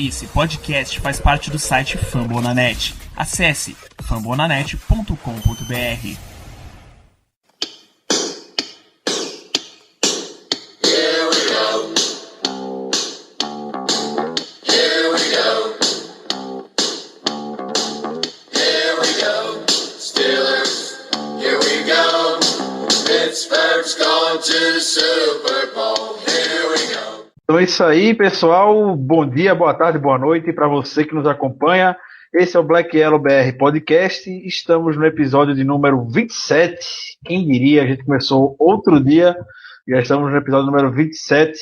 Esse podcast faz parte do site Fambonanet. Acesse fambonanet.com.br. Então é isso aí, pessoal. Bom dia, boa tarde, boa noite para você que nos acompanha. Esse é o Black Yellow BR Podcast. Estamos no episódio de número 27. Quem diria, a gente começou outro dia, já estamos no episódio número 27.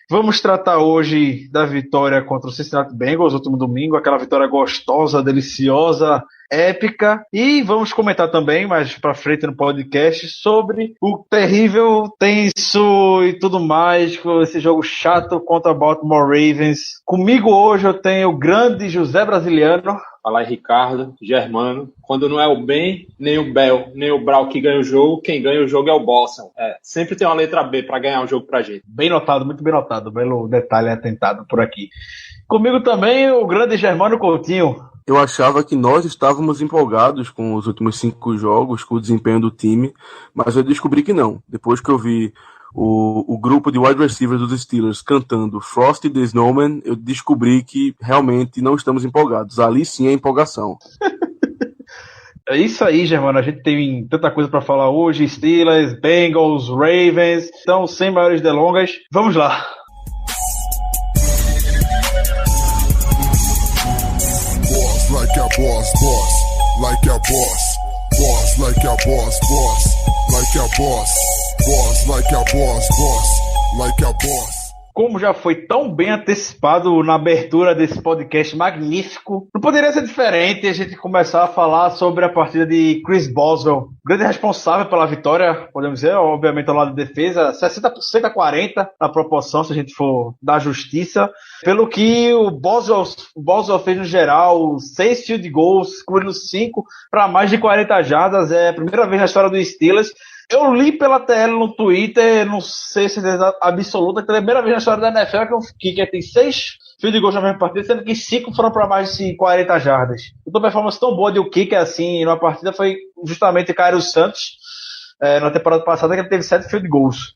Vamos tratar hoje da vitória contra o Cincinnati Bengals, último domingo, aquela vitória gostosa, deliciosa, épica. E vamos comentar também, mais pra frente no podcast, sobre o terrível, tenso e tudo mais, com esse jogo chato contra Baltimore Ravens. Comigo hoje eu tenho o grande José Brasiliano. Fala aí, Ricardo, Germano. Quando não é o Ben, nem o Bell, nem o Brau que ganha o jogo, quem ganha o jogo é o Boston. Sempre tem uma letra B para ganhar o jogo pra gente. Bem notado, muito bem notado. Belo detalhe atentado por aqui. Comigo também o grande Germano Coutinho. Eu achava que nós estávamos empolgados com os últimos 5 jogos, com o desempenho do time, mas eu descobri que não. Depois que eu vi o grupo de wide receivers dos Steelers cantando Frosty the Snowman, eu descobri que realmente não estamos empolgados. Ali sim é empolgação. É isso aí, Germano. A gente tem tanta coisa para falar hoje. Steelers, Bengals, Ravens. Então, sem maiores delongas, vamos lá. Boss like a boss, boss like a boss. Boss like a boss, boss like a boss. Boss like a boss, boss like a boss. Como já foi tão bem antecipado na abertura desse podcast magnífico, não poderia ser diferente a gente começar a falar sobre a partida de Chris Boswell, grande responsável pela vitória, podemos dizer, obviamente ao lado de defesa, 60% a 40% na proporção, se a gente for dar justiça. Pelo que o Boswell fez no geral, 6 field goals, incluindo 5 para mais de 40 jardas, é a primeira vez na história do Steelers. Eu li pela TL no Twitter, não sei se é certeza absoluta, que é a primeira vez na história da NFL que um kicker tem 6 field goals na mesma partida, sendo que 5 foram para mais de 40 jardas. Então, a performance tão boa de um kicker assim numa partida foi justamente Cairo Santos, na temporada passada, que ele teve 7 field goals.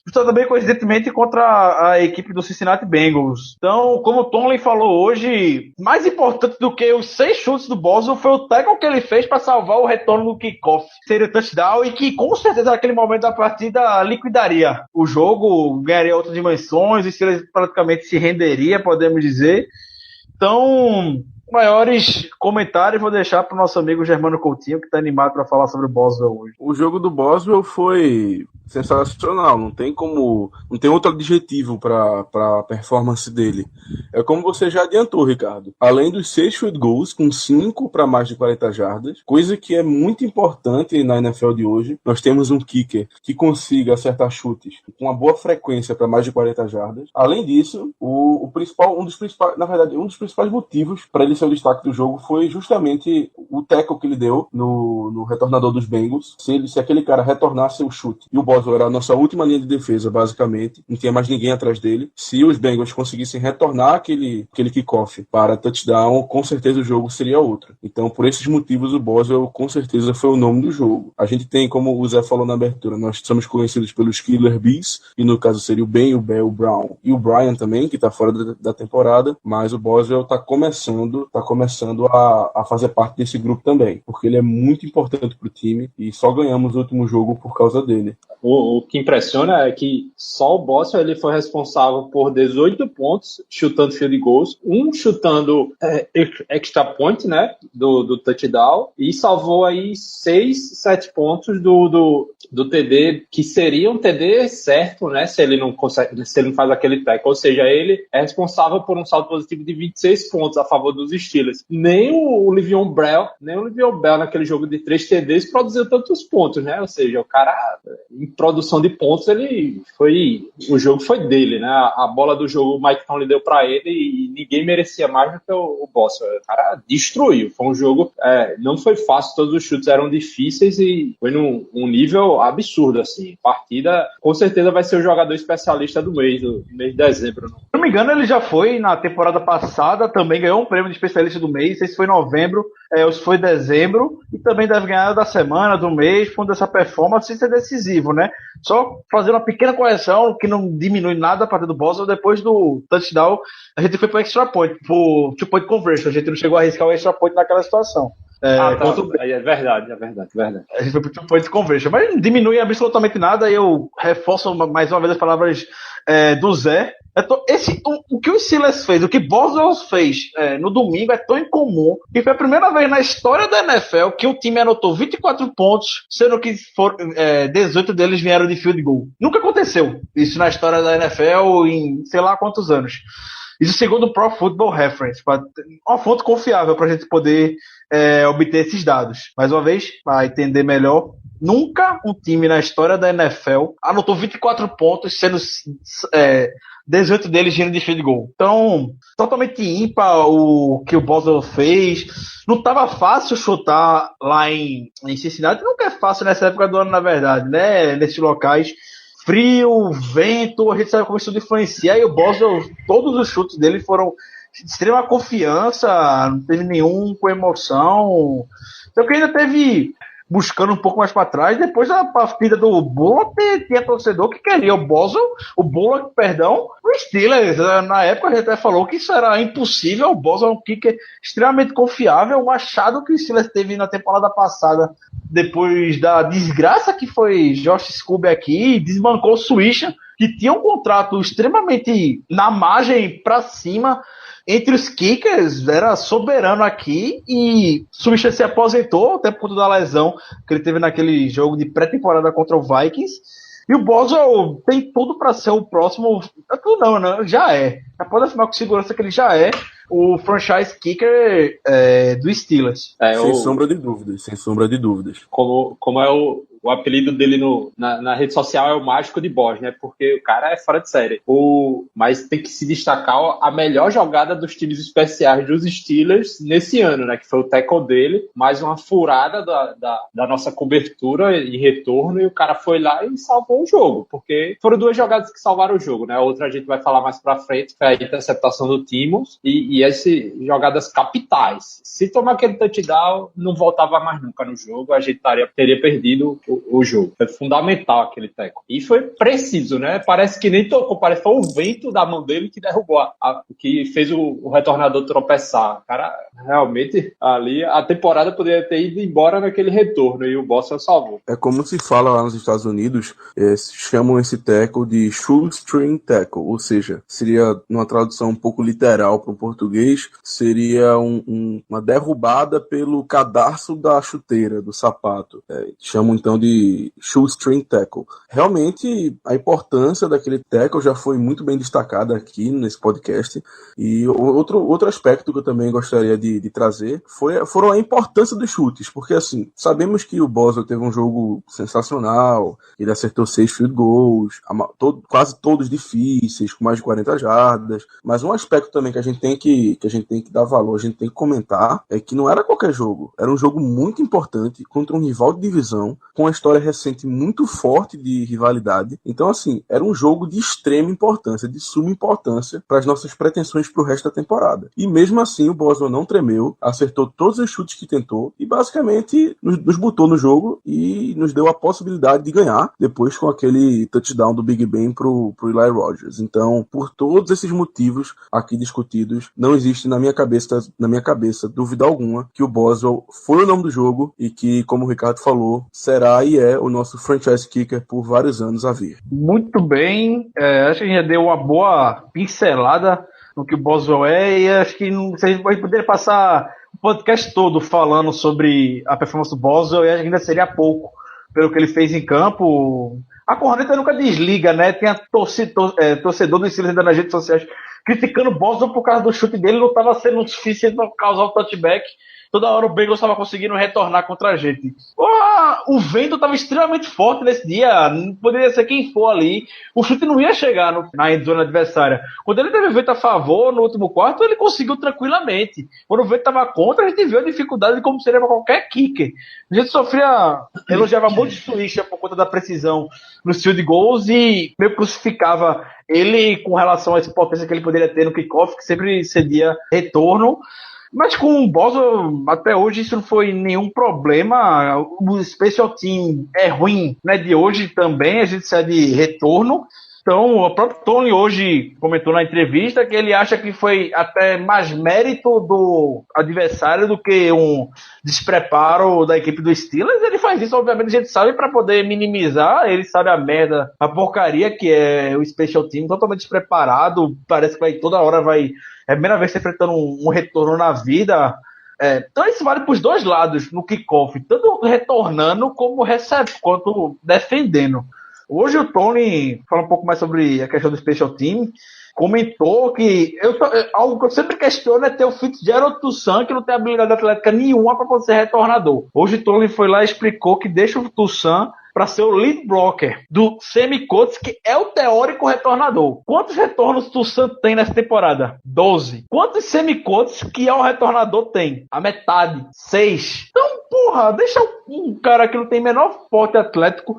Justo também, coincidentemente, contra a equipe do Cincinnati Bengals. Então, como o Tomlin falou hoje, mais importante do que os 6 chutes do Boswell foi o tackle que ele fez para salvar o retorno do kickoff. Seria o touchdown e que, com certeza, naquele momento da partida, liquidaria o jogo, ganharia outras dimensões, o Steelers praticamente se renderia, podemos dizer. Então, maiores comentários vou deixar para o nosso amigo Germano Coutinho, que está animado para falar sobre o Boswell hoje. O jogo do Boswell foi sensacional, não tem outro adjetivo para a performance dele. É como você já adiantou, Ricardo. Além dos 6 field goals, com 5 para mais de 40 jardas, coisa que é muito importante na NFL de hoje, nós temos um kicker que consiga acertar chutes com uma boa frequência para mais de 40 jardas. Além disso, um dos principais motivos para ele ser o destaque do jogo foi justamente o tackle que ele deu no retornador dos Bengals. Se aquele cara retornasse o chute, e o Boswell era a nossa última linha de defesa, basicamente, não tinha mais ninguém atrás dele. Se os Bengals conseguissem retornar aquele kickoff para touchdown, com certeza o jogo seria outro. Então, por esses motivos, o Boswell com certeza foi o nome do jogo. A gente tem, como o Zé falou na abertura, nós somos conhecidos pelos Killer Bees, e no caso seria o Ben, o Bell, o Brown e o Brian também, que está fora da temporada, mas o Boswell está começando a fazer parte desse grupo também, porque ele é muito importante para o time e só ganhamos o último jogo por causa dele. O que impressiona é que só o Boston ele foi responsável por 18 pontos chutando field goals, chutando extra point, né, do touchdown, e salvou aí 6, 7 pontos do TD, que seria um TD certo, né, se ele não faz aquele tackle, ou seja, ele é responsável por um saldo positivo de 26 pontos a favor dos Steelers. Nem o Le'Veon Bell naquele jogo de 3 TDs produziu tantos pontos, né, ou seja, o cara produção de pontos, o jogo foi dele, né? A bola do jogo o Mike Tomlin deu para ele e ninguém merecia mais do que o Boswell. O cara destruiu. Foi um jogo, não foi fácil, todos os chutes eram difíceis e foi num nível absurdo, assim. Partida, com certeza vai ser o jogador especialista do mês de dezembro. Se não me engano, ele já foi na temporada passada, também ganhou um prêmio de especialista do mês, não sei se foi em novembro, ou se foi em dezembro, e também deve ganhar da semana, do mês, quando essa performance é decisivo, né? Só fazer uma pequena correção, que não diminui nada a partir do Boswell, depois do touchdown, a gente foi pro extra point, pro two-point conversion, a gente não chegou a arriscar o extra point naquela situação. É verdade. A gente foi pro two-point conversion, mas não diminui absolutamente nada, e eu reforço mais uma vez as palavras do Zé. O que o Steelers fez, o que Boswell fez no domingo é tão incomum que foi a primeira vez na história da NFL que o time anotou 24 pontos, sendo que 18 deles vieram de field goal. Nunca aconteceu isso na história da NFL em sei lá quantos anos. Isso segundo o Pro Football Reference, uma fonte confiável para a gente poder obter esses dados. Mais uma vez, para entender melhor, nunca um time na história da NFL anotou 24 pontos, sendo 18 deles vindo de field goal. Então, totalmente ímpar o que o Boswell fez. Não estava fácil chutar lá em Cincinnati. Nunca é fácil nessa época do ano, na verdade, né? Nesses locais. Frio, vento, a gente sabe como isso influencia. E o Boswell, todos os chutes dele foram de extrema confiança, não teve nenhum com emoção. Então, que ainda teve... buscando um pouco mais para trás, depois da partida do Bullock, tinha torcedor que queria o Bullock, o Steelers. Na época a gente até falou que isso era impossível. O Boswell é um kicker extremamente confiável, um achado que o Steelers teve na temporada passada, depois da desgraça que foi Josh Scooby aqui, desbancou o Swisher, que tinha um contrato extremamente na margem para cima. Entre os kickers, era soberano aqui, e Swisher se aposentou, até por conta da lesão que ele teve naquele jogo de pré-temporada contra o Vikings. E o Boswell tem tudo para ser o próximo... Tudo não, né? Já é. Já pode afirmar com segurança que ele já é o franchise kicker do Steelers. Sem sombra de dúvidas. Como é o apelido dele na rede social é o Mágico de Boss, né? Porque o cara é fora de série. Mas tem que se destacar a melhor jogada dos times especiais dos Steelers nesse ano, né? Que foi o tackle dele, mais uma furada da nossa cobertura em retorno, e o cara foi lá e salvou o jogo. Porque foram duas jogadas que salvaram o jogo, né? A outra a gente vai falar mais pra frente, que é a interceptação do Timmons e essas jogadas capitais. Se tomar aquele touchdown, não voltava mais nunca no jogo, a gente teria perdido o jogo. Foi fundamental aquele tackle. E foi preciso, né? Parece que nem tocou, parece que foi o vento da mão dele que derrubou, que fez o retornador tropeçar. Cara, realmente, ali a temporada poderia ter ido embora naquele retorno e o Boswell salvou. É como se fala lá nos Estados Unidos, chamam esse tackle de shoestring tackle, ou seja, seria, numa tradução um pouco literal para o português, seria uma derrubada pelo cadarço da chuteira, do sapato. Chamam então de shoestring tackle. Realmente, a importância daquele tackle já foi muito bem destacada aqui nesse podcast. E outro aspecto que eu também gostaria de trazer foram a importância dos chutes, porque assim, sabemos que o Boswell teve um jogo sensacional, ele acertou 6 field goals, quase todos difíceis, com mais de 40 jardas, mas um aspecto também que a gente tem que dar valor, a gente tem que comentar, é que não era qualquer jogo, era um jogo muito importante contra um rival de divisão, com uma história recente muito forte de rivalidade. Então assim, era um jogo de extrema importância, de suma importância para as nossas pretensões para o resto da temporada. E mesmo assim o Boswell não tremeu, acertou todos os chutes que tentou e basicamente nos botou no jogo e nos deu a possibilidade de ganhar depois com aquele touchdown do Big Ben pro Eli Rogers. Então, por todos esses motivos aqui discutidos, não existe na minha cabeça dúvida alguma que o Boswell foi o nome do jogo e que, como o Ricardo falou, será e é o nosso franchise kicker por vários anos a vir. Muito bem, acho que a gente já deu uma boa pincelada no que o Boswell é, e acho que a gente poderia passar o podcast todo falando sobre a performance do Boswell, e ainda seria pouco pelo que ele fez em campo. A corneta nunca desliga, né? Tem torcedor do Steelers nas redes sociais criticando o Boston por causa do chute dele, não estava sendo o suficiente para causar o touchback. Toda hora o Bengals estava conseguindo retornar contra a gente. O vento estava extremamente forte nesse dia. Não poderia ser quem for ali. O chute não ia chegar na endzone adversária. Quando ele teve vento a favor no último quarto, ele conseguiu tranquilamente. Quando o vento estava contra, a gente viu a dificuldade de como seria para qualquer kicker. A gente elogiava muito o Swisher por conta da precisão nos field goals e meio crucificava ele com relação a essa potência que ele poderia ter no kickoff, que sempre cedia retorno. Mas com o Boswell, até hoje, isso não foi nenhum problema. O special team é ruim, né? De hoje também, a gente sai de retorno. Então, o próprio Tony hoje comentou na entrevista que ele acha que foi até mais mérito do adversário do que um despreparo da equipe do Steelers. Ele faz isso, obviamente, a gente sabe, para poder minimizar. Ele sabe a merda, a porcaria que é o special team, totalmente despreparado. Parece que toda hora vai... É a primeira vez enfrentando um retorno na vida. Então isso vale para os dois lados no kickoff, tanto retornando como quanto defendendo. Hoje o Tony, falando um pouco mais sobre a questão do special team, comentou que algo que eu sempre questiono é ter o Fitzgerald Toussaint, que não tem habilidade atlética nenhuma para poder ser retornador. Hoje o Tony foi lá e explicou que deixa o Toussaint para ser o lead blocker do Sammy Coates, que é o teórico retornador. Quantos retornos Toussaint tem nessa temporada? 12. Quantos Sammy Coates, que é o retornador, tem? A metade. 6. Então, porra, deixa um cara que não tem menor porte atlético.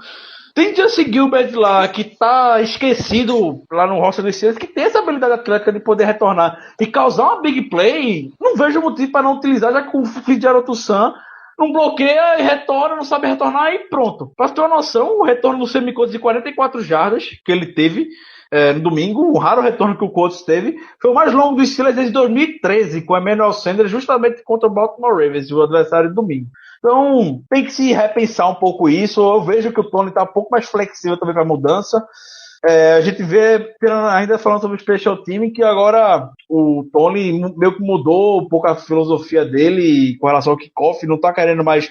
Tem Justin Gilbert lá, que tá esquecido lá no roster dos Steelers, que tem essa habilidade atlética de poder retornar e causar uma big play. Não vejo motivo para não utilizar, já que o Fitzgerald Toussaint não bloqueia e retorna, não sabe retornar e pronto. Pra ter uma noção, o retorno do Sammy Coates de 44 jardas que ele teve no domingo, o raro retorno que o Coates teve, foi o mais longo dos Steelers desde 2013, com o Emmanuel Sanders, justamente contra o Baltimore Ravens, o adversário do domingo. Então, tem que se repensar um pouco isso. Eu vejo que o Tony está um pouco mais flexível também para a mudança. A gente vê, ainda falando sobre o special team, que agora o Tony meio que mudou um pouco a filosofia dele com relação ao kickoff, não está querendo mais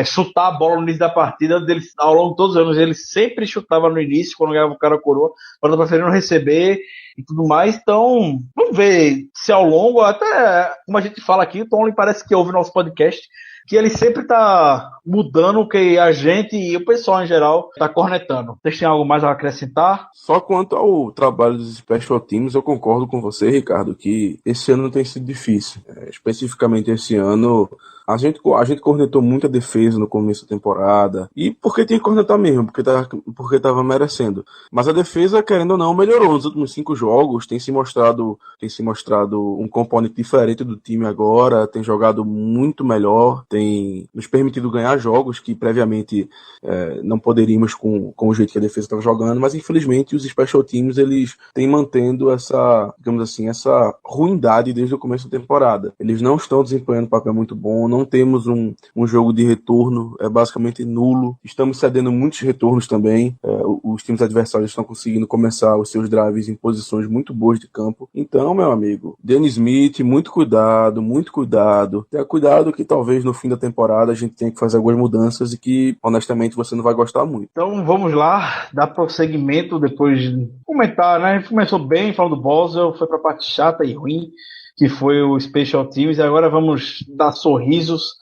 chutar a bola no início da partida. Ao longo de todos os anos ele sempre chutava no início, quando ganhava o cara a coroa, agora está preferindo receber e tudo mais. Então, vamos ver se ao longo, até como a gente fala aqui, o Tony parece que ouve nosso podcast, que ele sempre tá mudando o que a gente e o pessoal em geral tá cornetando. Vocês têm algo mais a acrescentar? Só quanto ao trabalho dos special teams, eu concordo com você, Ricardo, que esse ano tem sido difícil. Especificamente esse ano, a gente cornetou muita defesa no começo da temporada, e porque tinha que cornetar mesmo, porque tava merecendo. Mas a defesa, querendo ou não, melhorou nos últimos 5 jogos, tem se mostrado um componente diferente do time agora, tem jogado muito melhor, tem nos permitido ganhar jogos que previamente não poderíamos com o jeito que a defesa estava jogando, mas infelizmente os special teams eles têm mantendo essa, digamos assim, essa ruindade desde o começo da temporada. Eles não estão desempenhando um papel muito bom, não temos um jogo de retorno, basicamente nulo, estamos cedendo muitos retornos também, os times adversários estão conseguindo começar os seus drives em posições muito boas de campo. Então, meu amigo, Danny Smith, muito cuidado, tenha cuidado que talvez no fim da temporada a gente tenha que fazer algumas mudanças e que, honestamente, você não vai gostar muito. Então, vamos lá, dar prosseguimento depois de comentar, né? A gente começou bem falando do Boswell, foi pra parte chata e ruim, que foi o Special Teams, e agora vamos dar sorrisos,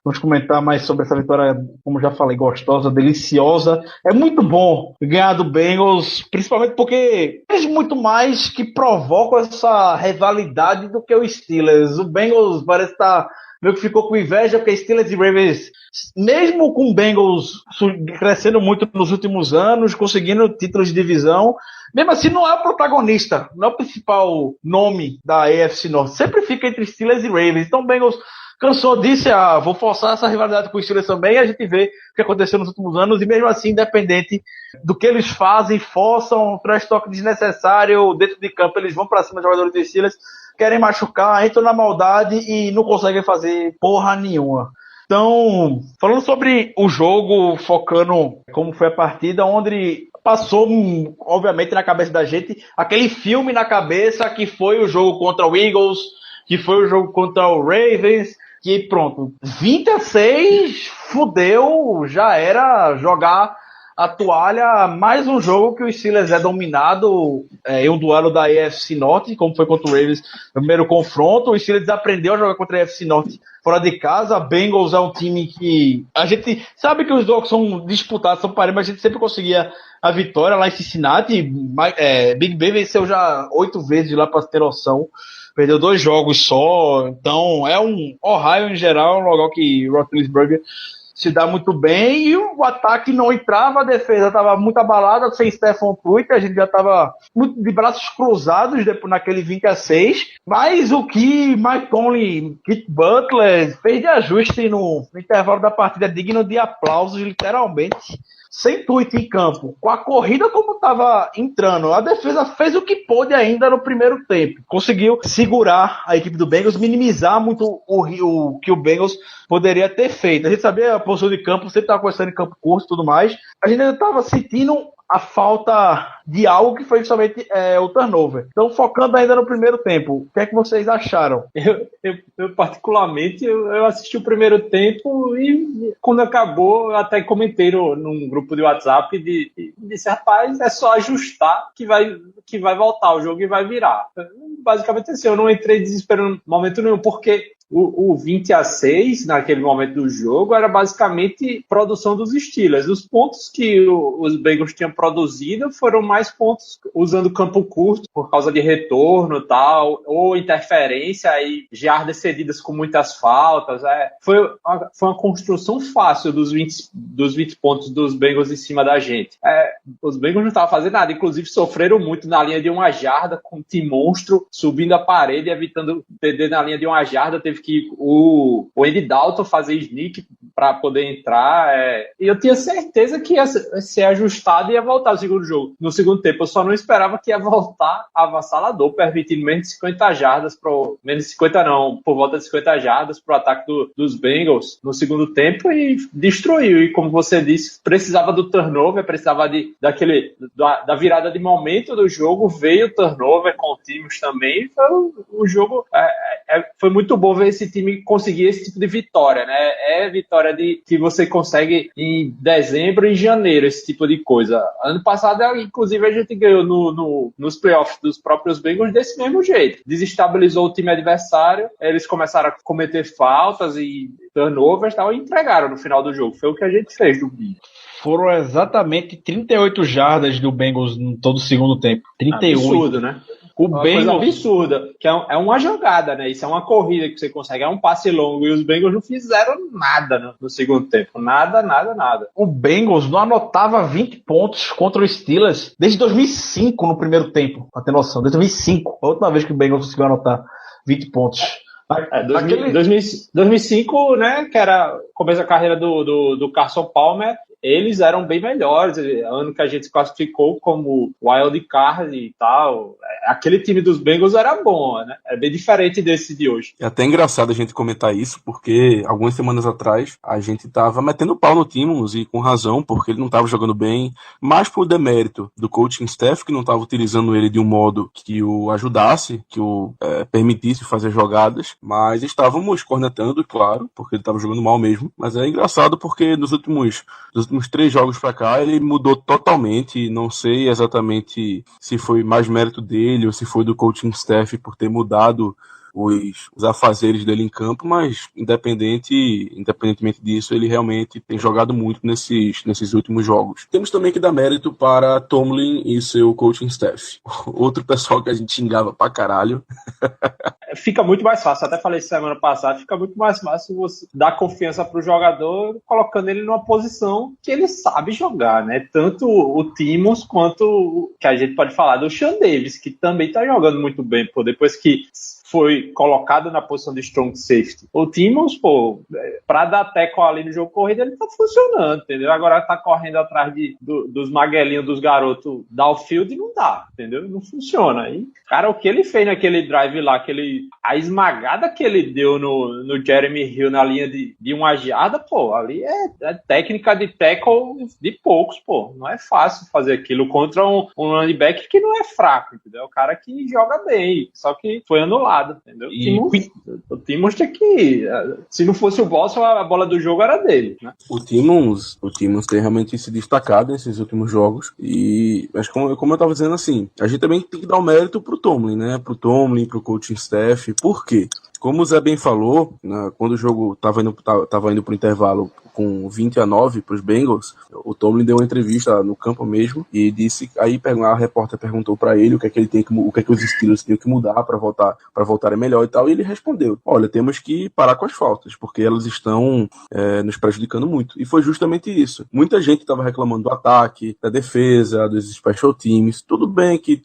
vamos comentar mais sobre essa vitória, como já falei, gostosa, deliciosa. É muito bom ganhar do Bengals, principalmente porque eles muito mais que provocam essa rivalidade do que o Steelers. O Bengals parece estar meio que ficou com inveja, porque Steelers e Ravens, mesmo com o Bengals crescendo muito nos últimos anos, conseguindo títulos de divisão, mesmo assim não é o protagonista, não é o principal nome da AFC North, sempre fica entre Steelers e Ravens. Então o Bengals cansou disso, vou forçar essa rivalidade com os Steelers também, e a gente vê o que aconteceu nos últimos anos, e mesmo assim, independente do que eles fazem, forçam um trash talk desnecessário dentro de campo, eles vão pra cima dos jogadores dos Steelers, querem machucar, entram na maldade e não conseguem fazer porra nenhuma. Então, falando sobre o jogo, focando como foi a partida, onde passou, obviamente, na cabeça da gente, aquele filme na cabeça que foi o jogo contra o Eagles, que foi o jogo contra o Ravens, que pronto, 20-6, fudeu, já era jogar a toalha, mais um jogo que o Steelers é dominado em um duelo da AFC Norte, como foi contra o Ravens no primeiro confronto. O Steelers aprendeu a jogar contra a AFC Norte fora de casa. Bengals é um time que a gente sabe que os jogos são disputados, são parelhos, mas a gente sempre conseguia a vitória lá em Cincinnati. Big Ben venceu já 8 vezes lá para ter noção. Perdeu 2 jogos só. Então, Ohio, em geral, é um lugar que Roethlisberger se dá muito bem. E o ataque não entrava, a defesa estava muito abalada, sem Stephon Tuitt. A gente já estava muito de braços cruzados depois, naquele 20-6. Mas o que Mike Tomlin, Kit Butler fez de ajuste no intervalo da partida é digno de aplausos, literalmente. Sem Tuitt em campo, com a corrida como estava entrando, a defesa fez o que pôde ainda no primeiro tempo. Conseguiu segurar a equipe do Bengals, minimizar muito o que o Bengals poderia ter feito. A gente sabia a posição de campo, sempre estava começando em campo curto e tudo mais. A gente ainda estava sentindo a falta de algo que foi justamente o turnover. Então, focando ainda no primeiro tempo, o que é que vocês acharam? Eu particularmente, eu assisti o primeiro tempo e quando acabou, eu até comentei num grupo de WhatsApp e disse, rapaz, é só ajustar que vai voltar o jogo e vai virar. Basicamente assim, eu não entrei em desespero em momento nenhum, porque o 20-6, naquele momento do jogo, era basicamente produção dos Steelers. Os pontos que os Bengals tinham produzido foram mais pontos usando campo curto, por causa de retorno e tal, ou interferência, e jardas cedidas com muitas faltas. Foi uma construção fácil dos 20 pontos dos Bengals em cima da gente. Os Bengals não estavam fazendo nada, inclusive sofreram muito na linha de 1 jarda, com o Tim Monstro subindo a parede, evitando perder na linha de 1 jarda. Teve que o Andy Dalton fazer sneak para poder entrar. E eu tinha certeza que ia ser ajustado e ia voltar no segundo jogo. No segundo tempo, eu só não esperava que ia voltar avassalador, permitindo menos de 50 jardas, menos de 50 não, por volta de 50 jardas para o ataque dos Bengals no segundo tempo, e destruiu. E como você disse, precisava do turnover, precisava da virada de momento do jogo. Veio o turnover com o Timmons também. O jogo foi muito bom ver esse time conseguir esse tipo de vitória, né? Vitória que você consegue em dezembro e janeiro, esse tipo de coisa. Ano passado, inclusive, a gente ganhou nos playoffs dos próprios Bengals desse mesmo jeito. Desestabilizou o time adversário, eles começaram a cometer faltas e turnovers e tal, e entregaram no final do jogo. Foi o que a gente fez do Bengals. Foram exatamente 38 jardas do Bengals em todo o segundo tempo. 38. Absurdo, né? Uma coisa absurda, que é uma jogada, né? Isso é uma corrida que você consegue, é um passe longo, e os Bengals não fizeram nada no segundo tempo. Nada. O Bengals não anotava 20 pontos contra o Steelers desde 2005 no primeiro tempo, pra ter noção. Desde 2005, a última vez que o Bengals conseguiu anotar 20 pontos. 2005, né, que era o começo da carreira do Carson Palmer, eles eram bem melhores. Ano que a gente se classificou como wild card e tal, aquele time dos Bengals era bom, né? É bem diferente desse de hoje. É até engraçado a gente comentar isso, porque algumas semanas atrás a gente tava metendo pau no Timmons, e com razão, porque ele não tava jogando bem, mais por demérito do coaching staff, que não tava utilizando ele de um modo que o ajudasse, que o permitisse fazer jogadas, mas estávamos cornetando, claro, porque ele tava jogando mal mesmo. Mas é engraçado porque nos últimos 3 jogos pra cá ele mudou totalmente. Não sei exatamente se foi mais mérito dele ou se foi do coaching staff por ter mudado os afazeres dele em campo, mas independentemente disso, ele realmente tem jogado muito nesses últimos jogos. Temos também que dar mérito para Tomlin e seu coaching staff. Outro pessoal que a gente xingava pra caralho. Fica muito mais fácil, até falei semana passada, fica muito mais fácil você dar confiança pro jogador, colocando ele numa posição que ele sabe jogar, né? Tanto o Timmons quanto que a gente pode falar do Sean Davis, que também tá jogando muito bem, depois que foi colocado na posição de strong safety. O Timmons, pra dar tackle ali no jogo corrido, ele tá funcionando, entendeu? Agora tá correndo atrás dos maguelinhos dos garotos downfield e não dá, entendeu? Não funciona. E, cara, o que ele fez naquele drive lá, a esmagada que ele deu no Jeremy Hill na linha de 1 jarda, ali é técnica de tackle de poucos, não é fácil fazer aquilo contra um running back que não é fraco, entendeu? É o cara que joga bem, só que foi anulado. lado, entendeu? O Timmons tinha que... Se não fosse o Boston, a bola do jogo era dele, né? O Timmons tem realmente se destacado nesses últimos jogos. Mas como eu tava dizendo assim, a gente também tem que dar o mérito pro Tomlin, né? Pro Tomlin, pro coaching staff. Por quê? Como o Zé bem falou, quando o jogo tava indo pro intervalo com 20-9 pros Bengals, o Tomlin deu uma entrevista no campo mesmo e disse, aí a repórter perguntou pra ele o que é que os Steelers tinham que mudar pra voltarem melhor e tal, e ele respondeu, olha, temos que parar com as faltas, porque elas estão nos prejudicando muito. E foi justamente isso. Muita gente estava reclamando do ataque, da defesa, dos special teams. Tudo bem que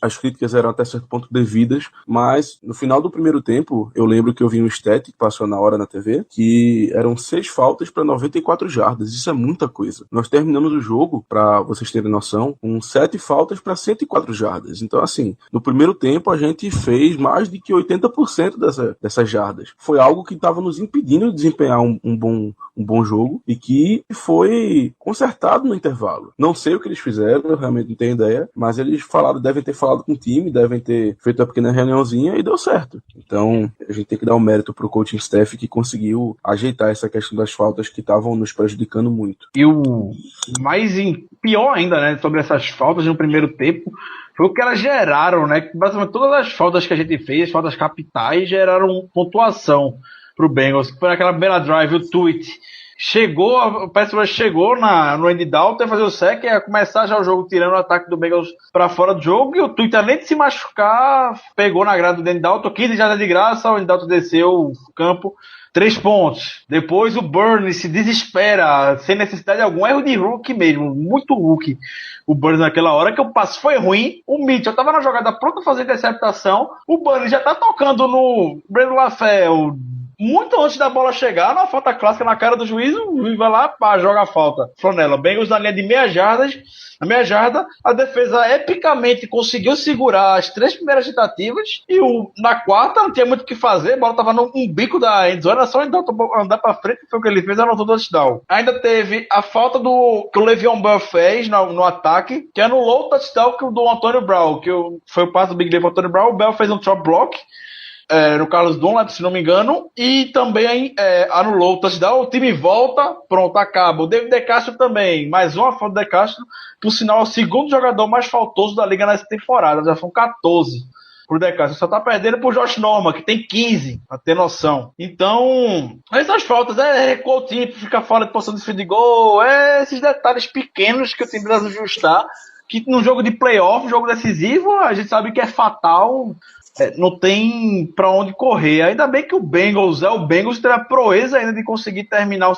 as críticas eram até certo ponto devidas, mas no final do primeiro tempo, eu lembro que eu vi um stat que passou na hora na TV, que eram 6 faltas para 94 jardas. Isso é muita coisa. Nós terminamos o jogo, para vocês terem noção, com 7 faltas para 104 jardas. Então, assim, no primeiro tempo a gente fez mais de que 80% dessas jardas. Foi algo que estava nos impedindo de desempenhar um bom jogo e que foi consertado no intervalo. Não sei o que eles fizeram, eu realmente não tenho ideia, mas eles devem ter falado com o time, devem ter feito uma pequena reuniãozinha e deu certo. Então, a gente tem que dar um mérito pro coaching staff que conseguiu ajeitar essa questão das faltas que estavam nos prejudicando muito. E o pior ainda, né, sobre essas faltas no primeiro tempo, foi o que elas geraram, né? Basicamente todas as faltas que a gente fez, faltas capitais, geraram pontuação pro Bengals. Foi aquela primeira drive, o tweet. O Pittsburgh chegou no Andy Dalton, ia fazer o sec, ia começar já o jogo tirando o ataque do Bengals pra fora do jogo, e o Twitter, além de se machucar, pegou na grade do Andy Dalton, 15 jardas de graça, o Andy Dalton desceu o campo, 3 pontos. Depois o Burns se desespera, sem necessidade de algum erro de rookie mesmo, muito rookie. O Burns naquela hora, que o passe foi ruim, o Mitchell tava na jogada pronta a fazer interceptação, o Burns já tá tocando no Brandon LaFell, muito antes da bola chegar, na falta clássica na cara do juiz, o juiz vai lá, joga a falta. Flanela, Bengals na linha de meia jarda, a defesa epicamente conseguiu segurar as 3 primeiras tentativas, e na quarta não tinha muito o que fazer, a bola tava no bico da endzone, era só andar pra frente, foi o que ele fez, anotou o touchdown. Ainda teve a falta que o Le'Veon Bell fez no ataque, que anulou o touchdown do Antonio Brown, foi o passe do Big Day pro Antonio Brown, o Bell fez um chop block, no Carlos Dunlap, se não me engano, e também anulou o touchdown, o time volta, pronto, acaba. O David De Castro também, mais uma falta do De Castro, por sinal, é o segundo jogador mais faltoso da liga nessa temporada, já são 14 pro De Castro, só tá perdendo pro Josh Norman, que tem 15, pra ter noção. Então, essas faltas, recuar o time, ficar fora de posição de field goal, esses detalhes pequenos que o time precisa ajustar, que num jogo de playoff, jogo decisivo, a gente sabe que é fatal. Não tem pra onde correr. Ainda bem que o Bengals teve a proeza ainda de conseguir terminar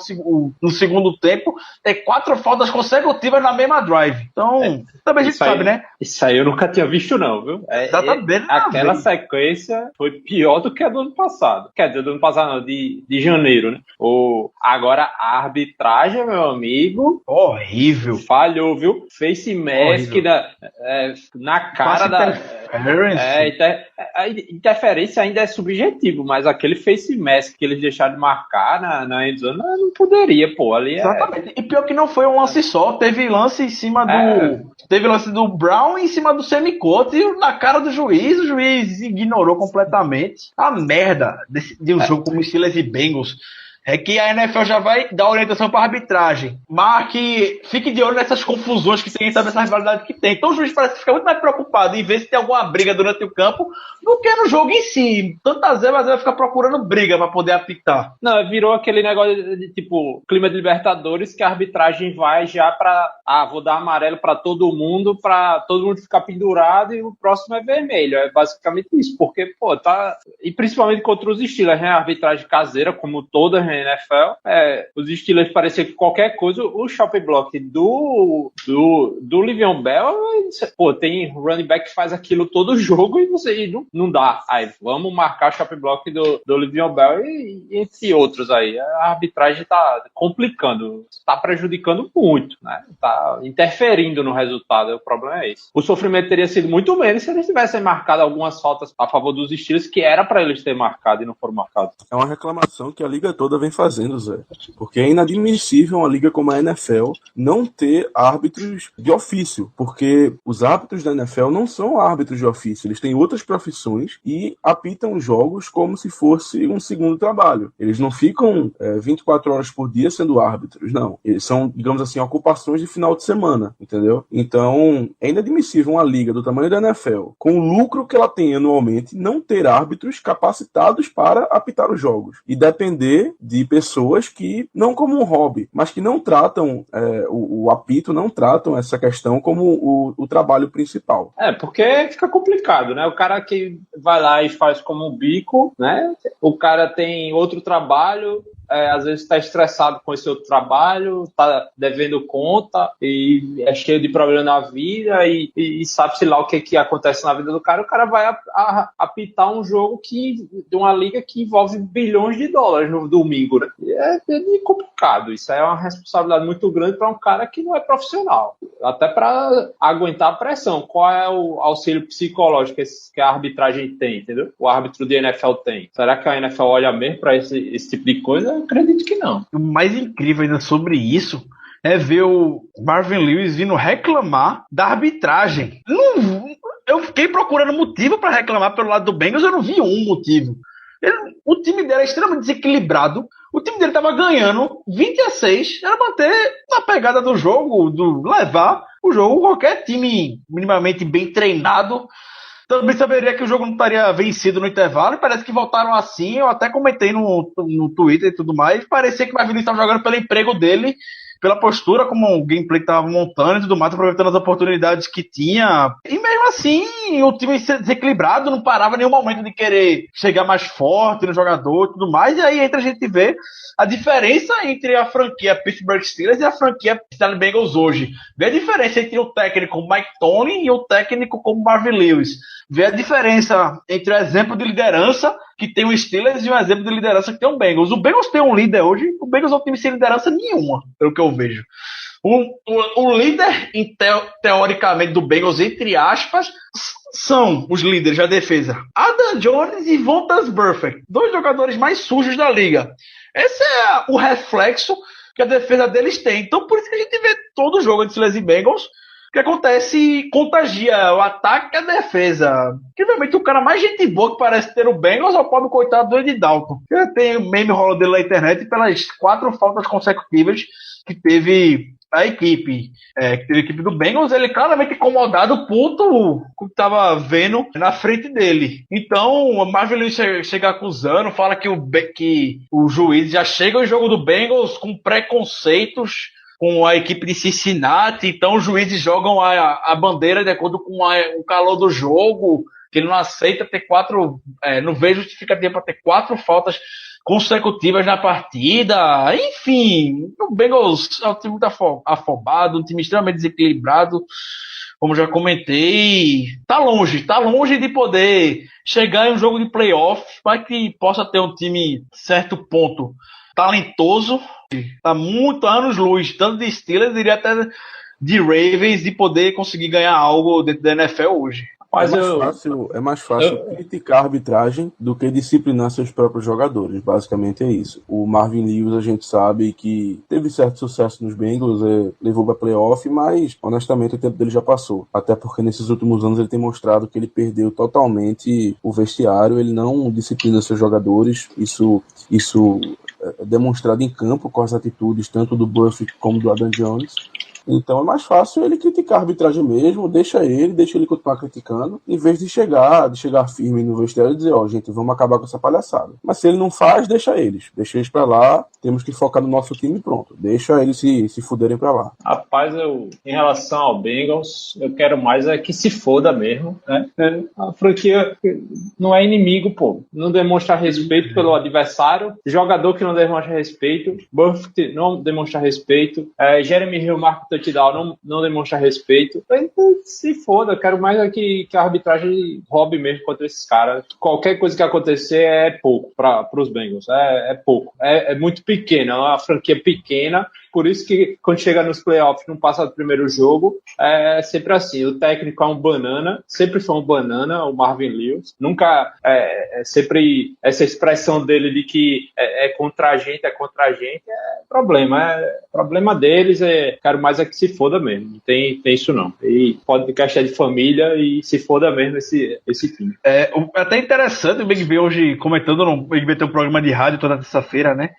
no segundo tempo, ter 4 faltas consecutivas na mesma drive. Então, também a gente sabe, né? Isso aí eu nunca tinha visto não, viu? Aquela sequência foi pior do que a do ano passado. Quer dizer, do ano passado não, de janeiro, né? Agora a arbitragem, meu amigo, horrível. Falhou, viu? Face mask na cara da... A interferência ainda é subjetivo, mas aquele face mask que eles deixaram de marcar na endzone não poderia, ali exatamente. E pior que não foi um lance só, teve lance em cima teve lance do Brown em cima do Semicote e na cara do juiz, o juiz ignorou completamente a merda de um jogo como Steelers e Bengals. É que a NFL já vai dar orientação para a arbitragem. Fique de olho nessas confusões que tem, sabe, essa rivalidade que tem. Então o juiz parece ficar muito mais preocupado em ver se tem alguma briga durante o campo do que no jogo em si. Tantas vezes vai ficar procurando briga para poder apitar. Não, virou aquele negócio de tipo clima de Libertadores que a arbitragem vai já para vou dar amarelo para todo mundo ficar pendurado e o próximo é vermelho. É basicamente isso, porque e principalmente contra os Steelers, né? A arbitragem caseira, como toda a NFL, os Steelers parecia que qualquer coisa, o shop block do Le'Veon Bell, tem running back que faz aquilo todo jogo e você não dá. Aí vamos marcar o shop block do Le'Veon Bell e entre outros aí. A arbitragem tá complicando, tá prejudicando muito, né? Tá interferindo no resultado, o problema é esse. O sofrimento teria sido muito menos se eles tivessem marcado algumas faltas a favor dos Steelers, que era para eles terem marcado e não foram marcados. É uma reclamação que a liga toda vem fazendo, Zé. Porque é inadmissível uma liga como a NFL não ter árbitros de ofício, porque os árbitros da NFL não são árbitros de ofício, eles têm outras profissões e apitam jogos como se fosse um segundo trabalho. Eles não ficam 24 horas por dia sendo árbitros, não. Eles são, digamos assim, ocupações de final de semana, entendeu? Então, é inadmissível uma liga do tamanho da NFL, com o lucro que ela tem anualmente, não ter árbitros capacitados para apitar os jogos e depender de pessoas que, não como um hobby, mas que não tratam o apito, não tratam essa questão como o trabalho principal. Porque fica complicado, né? O cara que vai lá e faz como um bico, né? O cara tem outro trabalho, às vezes está estressado com esse outro trabalho, está devendo conta e é cheio de problema na vida e sabe-se lá o que acontece na vida do cara. O cara vai apitar um jogo de uma liga que envolve bilhões de dólares no domingo, né? E é bem complicado. Isso é uma responsabilidade muito grande para um cara que não é profissional. Até para aguentar a pressão. Qual é o auxílio psicológico que a arbitragem tem, entendeu? O árbitro de NFL tem. Será que a NFL olha mesmo para esse tipo de coisa? Eu acredito que não. O mais incrível ainda sobre isso é ver o Marvin Lewis vindo reclamar da arbitragem. Eu fiquei procurando motivo para reclamar pelo lado do Bengals, eu não vi um motivo. O time dele é extremamente desequilibrado. O time dele estava ganhando 20-6. Era manter na pegada do jogo, levar o jogo. Qualquer time minimamente bem treinado também saberia que o jogo não estaria vencido no intervalo. E parece que voltaram assim. Eu até comentei no Twitter e tudo mais. Parecia que o Marvin Lewis estava jogando pelo emprego dele, pela postura como o gameplay estava montando e tudo mais, aproveitando as oportunidades que tinha. E mesmo assim, o time desequilibrado, não parava em nenhum momento de querer chegar mais forte no jogador e tudo mais. E aí entra a gente ver a diferença entre a franquia Pittsburgh Steelers e a franquia Cincinnati Bengals hoje. Vê a diferença entre o técnico Mike Tomlin e o técnico como Marvin Lewis. Vê a diferença entre o exemplo de liderança que tem o Steelers e o exemplo de liderança que tem o Bengals. O Bengals tem um líder hoje, o Bengals não tem time sem liderança nenhuma, pelo que eu vejo. O líder, teoricamente, do Bengals, entre aspas, são os líderes da defesa. Adam Jones e Vontaze Burfict, 2 jogadores mais sujos da liga. Esse é o reflexo que a defesa deles tem. Então, por isso que a gente vê todo o jogo de Steelers e Bengals. O que acontece contagia o ataque e a defesa. Incrivelmente, o cara mais gente boa que parece ter o Bengals é o pobre coitado do Andy Dalton. Tem o meme rola dele na internet pelas 4 faltas consecutivas que teve a equipe. Que teve a equipe do Bengals, ele claramente incomodado, puto, com o que estava vendo na frente dele. Então, o Marvin Lewis chega acusando, fala que o juiz já chega ao jogo do Bengals com preconceitos com a equipe de Cincinnati, então os juízes jogam a bandeira de acordo com o calor do jogo, que ele não aceita ter 4, não vê justificativa para ter 4 faltas consecutivas na partida. Enfim, o Bengals é um time muito afobado, um time extremamente desequilibrado, como já comentei. Tá longe de poder chegar em um jogo de playoff, mas que possa ter um time, certo ponto, talentoso. Tá muito anos-luz, tanto de Steelers, diria até de Ravens, de poder conseguir ganhar algo dentro da NFL hoje. Mas é mais fácil criticar a arbitragem do que disciplinar seus próprios jogadores. Basicamente é isso. O Marvin Lewis, a gente sabe que teve certo sucesso nos Bengals, levou para playoff, mas honestamente o tempo dele já passou. Até porque nesses últimos anos ele tem mostrado que ele perdeu totalmente o vestiário, ele não disciplina seus jogadores. Isso é demonstrado em campo com as atitudes tanto do Burfict como do Adam Jones. Então é mais fácil ele criticar a arbitragem mesmo, deixa ele continuar criticando, em vez de chegar firme no vestiário e dizer, gente, vamos acabar com essa palhaçada. Mas se ele não faz, deixa eles pra lá, temos que focar no nosso time e pronto. Deixa eles se fuderem pra lá. Rapaz, em relação ao Bengals, eu quero mais que se foda mesmo, né? A franquia não é inimigo, pô. Não demonstra respeito pelo adversário, jogador que não demonstra respeito, Burfict não demonstra respeito, Jeremy Hill marca touchdown, não demonstra respeito. Então, se foda, eu quero mais que a arbitragem roube mesmo contra esses caras. Qualquer coisa que acontecer é pouco para os Bengals. É pouco. É muito pequena, é uma franquia pequena Por isso que quando chega nos playoffs, não passa do primeiro jogo, é sempre assim. O técnico é um banana, sempre foi um banana, o Marvin Lewis. Nunca, sempre essa expressão dele de que é contra a gente, problema deles, quero mais é que se foda mesmo. Não tem isso não. E podcast é de família e se foda mesmo esse time. É até interessante o Big Ben hoje comentando, o Big Ben tem um programa de rádio toda terça-feira, né?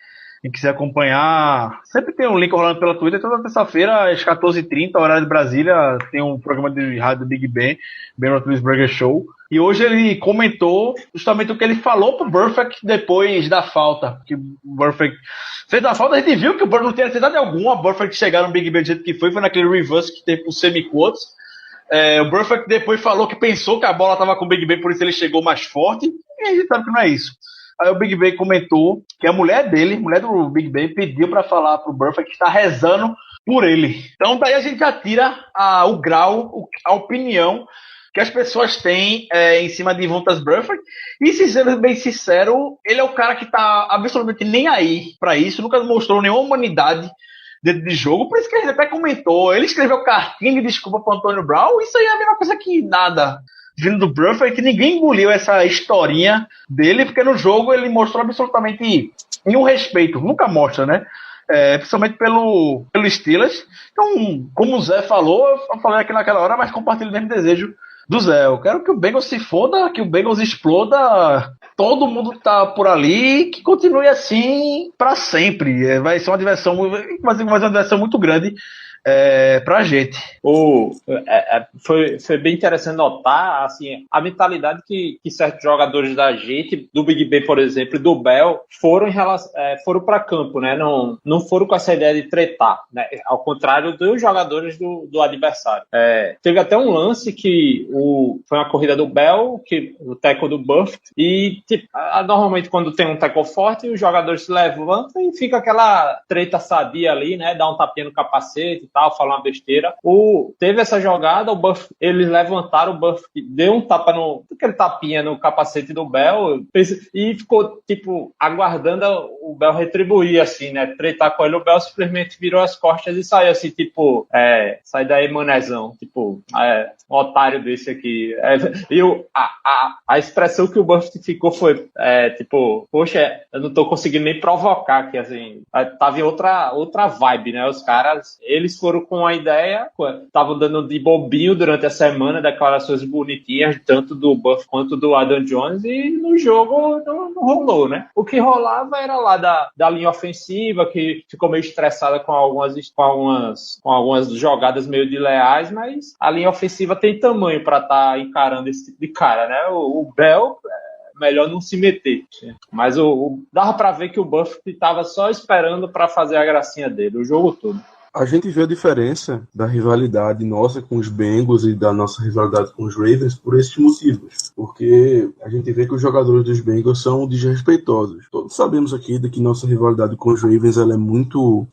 Quem quiser acompanhar, sempre tem um link rolando pela Twitter, toda terça-feira, às 14h30, horário de Brasília, tem um programa de rádio do Big Ben, Ben Roethlisberger Show. E hoje ele comentou justamente o que ele falou pro Burfict depois da falta. Que o Burfict fez a falta, a gente viu que o Burfict não tinha necessidade alguma, o Burfict chegar no Big Ben do jeito que foi naquele reverse que teve com semi-quotes. O Burfict depois falou que pensou que a bola estava com o Big Ben, por isso ele chegou mais forte, e a gente sabe que não é isso. Aí o Big Ben comentou que a mulher do Big Ben, pediu para falar pro Burfict que está rezando por ele. Então daí a gente já tira o grau, a opinião que as pessoas têm em cima de Vontaze Burfict. E, sendo bem sincero, ele é o cara que tá absolutamente nem aí para isso, nunca mostrou nenhuma humanidade dentro de jogo, por isso que ele até comentou. Ele escreveu cartinha de desculpa pro Antônio Brown, isso aí é a mesma coisa que nada vindo do Burfict, que ninguém engoliu essa historinha dele, porque no jogo ele mostrou absolutamente nenhum respeito, nunca mostra, né? Principalmente pelo Steelers. Então, como o Zé falou, eu falei aqui naquela hora, mas compartilho o mesmo desejo do Zé. Eu quero que o Bengals se foda, que o Bengals exploda, todo mundo que tá por ali, que continue assim pra sempre. Vai ser uma diversão muito grande pra gente. Foi bem interessante notar assim, a mentalidade que certos jogadores da gente, do Big Ben, por exemplo, e do Bell, foram para campo, né? Não foram com essa ideia de tretar, né? Ao contrário dos jogadores do adversário. Teve até um lance que foi uma corrida do Bell, o tackle do Burfict, e tipo, normalmente quando tem um tackle forte, os jogadores se levantam e fica aquela treta sadia ali, né? Dá um tapinha no capacete, falar uma besteira. Teve essa jogada, eles levantaram, o Buff deu um tapa aquele tapinha no capacete do Bell e ficou, tipo, aguardando o Bell retribuir, assim, né? Tretar com ele, o Bell simplesmente virou as costas e saiu assim, tipo, sai daí, manezão, tipo, um otário desse aqui. E a expressão que o Buff ficou foi, tipo, poxa, eu não tô conseguindo nem provocar aqui, assim, tava em outra vibe, né? Os caras, eles foram com a ideia, estavam dando de bobinho durante a semana, declarações bonitinhas, tanto do Buff quanto do Adam Jones, e no jogo não rolou, né? O que rolava era lá da linha ofensiva, que ficou meio estressada com algumas jogadas meio desleais, mas a linha ofensiva tem tamanho para estar encarando esse tipo de cara, né? O Bell, melhor não se meter. Mas dava para ver que o Buff estava só esperando para fazer a gracinha dele, o jogo todo. A gente vê a diferença da rivalidade nossa com os Bengals e da nossa rivalidade com os Ravens por esses motivos. Porque a gente vê que os jogadores dos Bengals são desrespeitosos. Todos sabemos aqui de que nossa rivalidade com os Ravens ela é muito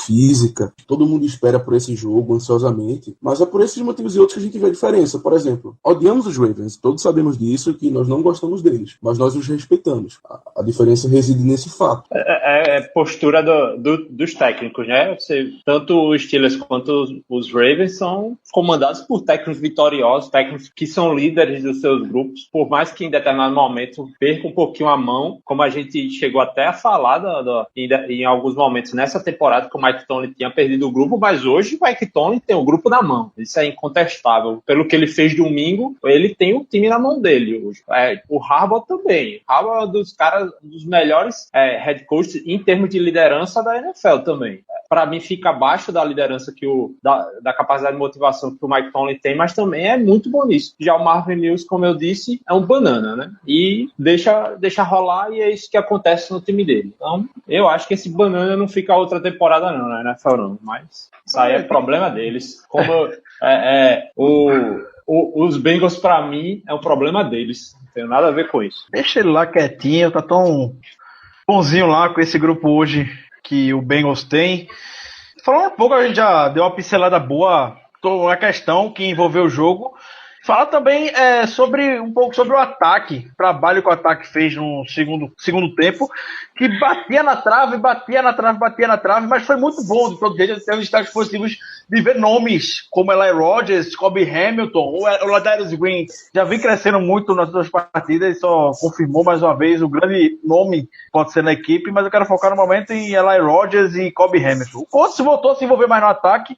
física. Todo mundo espera por esse jogo ansiosamente. Mas é por esses motivos e outros que a gente vê a diferença. Por exemplo, odiamos os Ravens. Todos sabemos disso, que nós não gostamos deles. Mas nós os respeitamos. A diferença reside nesse fato. É postura dos técnicos, né? Tanto os Steelers quanto os Ravens são comandados por técnicos vitoriosos, técnicos que são líderes dos seus grupos, por mais que em determinado momento percam um pouquinho a mão, como a gente chegou até a falar em alguns momentos nessa temporada que o Mike Tomlin tinha perdido o grupo, mas hoje o Mike Tomlin tem o grupo na mão. Isso é incontestável. Pelo que ele fez domingo, ele tem o time na mão dele hoje. O Harbaugh também. O Harbaugh é um dos melhores head coaches em termos de liderança da NFL também. Para mim fica abaixo da liderança da capacidade de motivação que o Mike Tomlin tem, mas também é muito bom nisso. Já o Marvin Lewis, como eu disse, é um banana, né? E deixa rolar, e é isso que acontece no time dele. Então, eu acho que esse banana não fica outra temporada não, né? NFL não, mas isso aí é problema deles. Os Bengals, para mim, é um problema deles. Não tem nada a ver com isso. Deixa ele lá quietinho, tá tão bonzinho lá com esse grupo hoje que o Bengals tem. Falando um pouco, a gente já deu uma pincelada boa na questão que envolveu o jogo. Fala também sobre um pouco sobre o ataque, o trabalho que o ataque fez no segundo tempo, que batia na trave, mas foi muito bom de todo jeito. Teve destaques positivos de ver nomes como Eli Rogers, Kobe Hamilton, o Ladarius Green, já vem crescendo muito nas duas partidas e só confirmou mais uma vez o grande nome que pode ser na equipe, mas eu quero focar no momento em Eli Rogers e Kobe Hamilton. O Colts voltou a se envolver mais no ataque,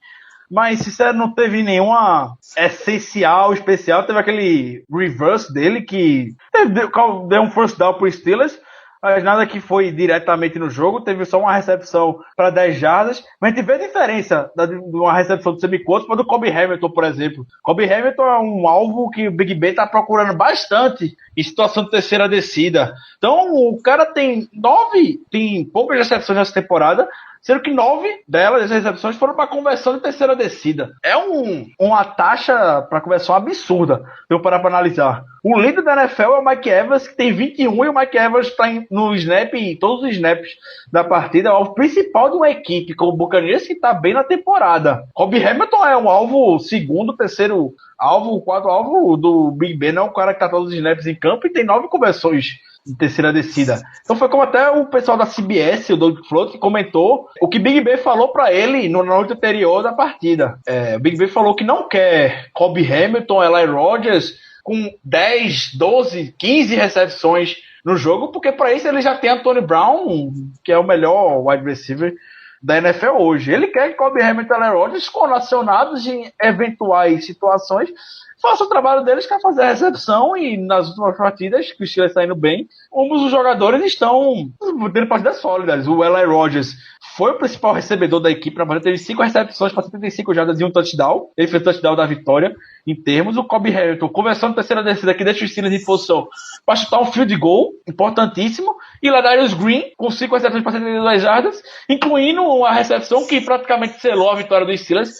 mas, sincero, não teve nenhuma essencial, especial. Teve aquele reverse dele que deu um first down pro Steelers, mas nada que foi diretamente no jogo. Teve só uma recepção para 10 jardas. Mas a gente vê a diferença de uma recepção do semi-curto para do Kobe Hamilton, por exemplo. Kobe Hamilton é um alvo que o Big Ben está procurando bastante em situação de terceira descida. Então, o cara tem poucas recepções nessa temporada, sendo que 9 delas, as recepções, foram para conversão de terceira descida. É uma taxa para conversão absurda, se eu parar para analisar. O líder da NFL é o Mike Evans, que tem 21, e o Mike Evans está no snap, em todos os snaps da partida. É o alvo principal de uma equipe, como o Buccaneers, que está bem na temporada. Kobe Hamilton é um alvo segundo, terceiro alvo, quarto alvo do Big Ben. É um cara que está todos os snaps em campo e tem 9 conversões de terceira descida. Então foi como até o pessoal da CBS, o Doug Float, comentou o que Big Ben falou para ele na noite anterior da partida. O Big Ben falou que não quer Kobe Hamilton, Eli Rogers com 10, 12, 15 recepções no jogo, porque para isso ele já tem Antonio Brown, que é o melhor wide receiver da NFL hoje. Ele quer que Kobe Hamilton e Eli Rogers, conacionados em eventuais situações, faça o trabalho deles, que é fazer a recepção, e nas últimas partidas, que o Steelers está indo bem, ambos os jogadores estão tendo partidas sólidas. O Eli Rogers foi o principal recebedor da equipe, na partida teve 5 recepções para 75 jardas e um touchdown. Ele fez o touchdown da vitória em termos. O Kobe Hamilton conversando terceira descida, que deixa o Steelers em posição para chutar um field goal, importantíssimo. E Ladarius Green, com 5 recepções para 72 jardas, incluindo a recepção que praticamente selou a vitória dos Steelers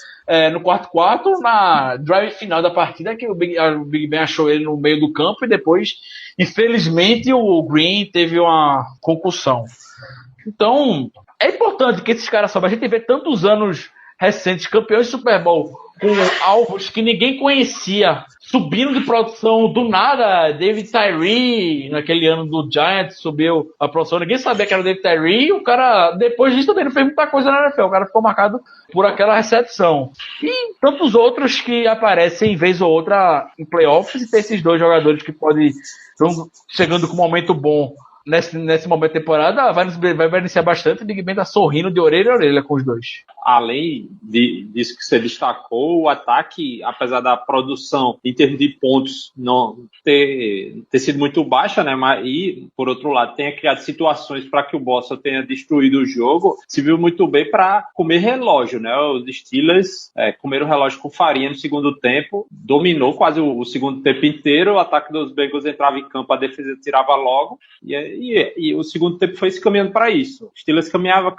no quarto, na drive final da partida, que o Big Ben achou ele no meio do campo, e depois, infelizmente, o Green teve uma concussão. Então, é importante que esses caras sobem. A gente vê tantos anos recentes, campeões de Super Bowl, com alvos que ninguém conhecia, subindo de produção do nada. David Tyree, naquele ano do Giants, subiu a produção, ninguém sabia que era o David Tyree, e o cara, depois disso, também não fez muita coisa na NFL, o cara ficou marcado por aquela recepção. E tantos outros que aparecem, vez ou outra, em playoffs, e tem esses dois jogadores que podem, estão chegando com um momento bom nesse momento da temporada, vai beneficiar bastante. O Big Ben tá sorrindo de orelha a orelha com os dois. Além disso que você destacou, o ataque, apesar da produção em termos de pontos não ter sido muito baixa, né? E, por outro lado, tenha criado situações para que o Boston tenha destruído o jogo, se viu muito bem para comer relógio, né? Os Steelers comeram o relógio com farinha no segundo tempo, dominou quase o segundo tempo inteiro. O ataque dos Bengals entrava em campo, a defesa tirava logo, e o segundo tempo foi se caminhando para isso. O Steelers caminhava,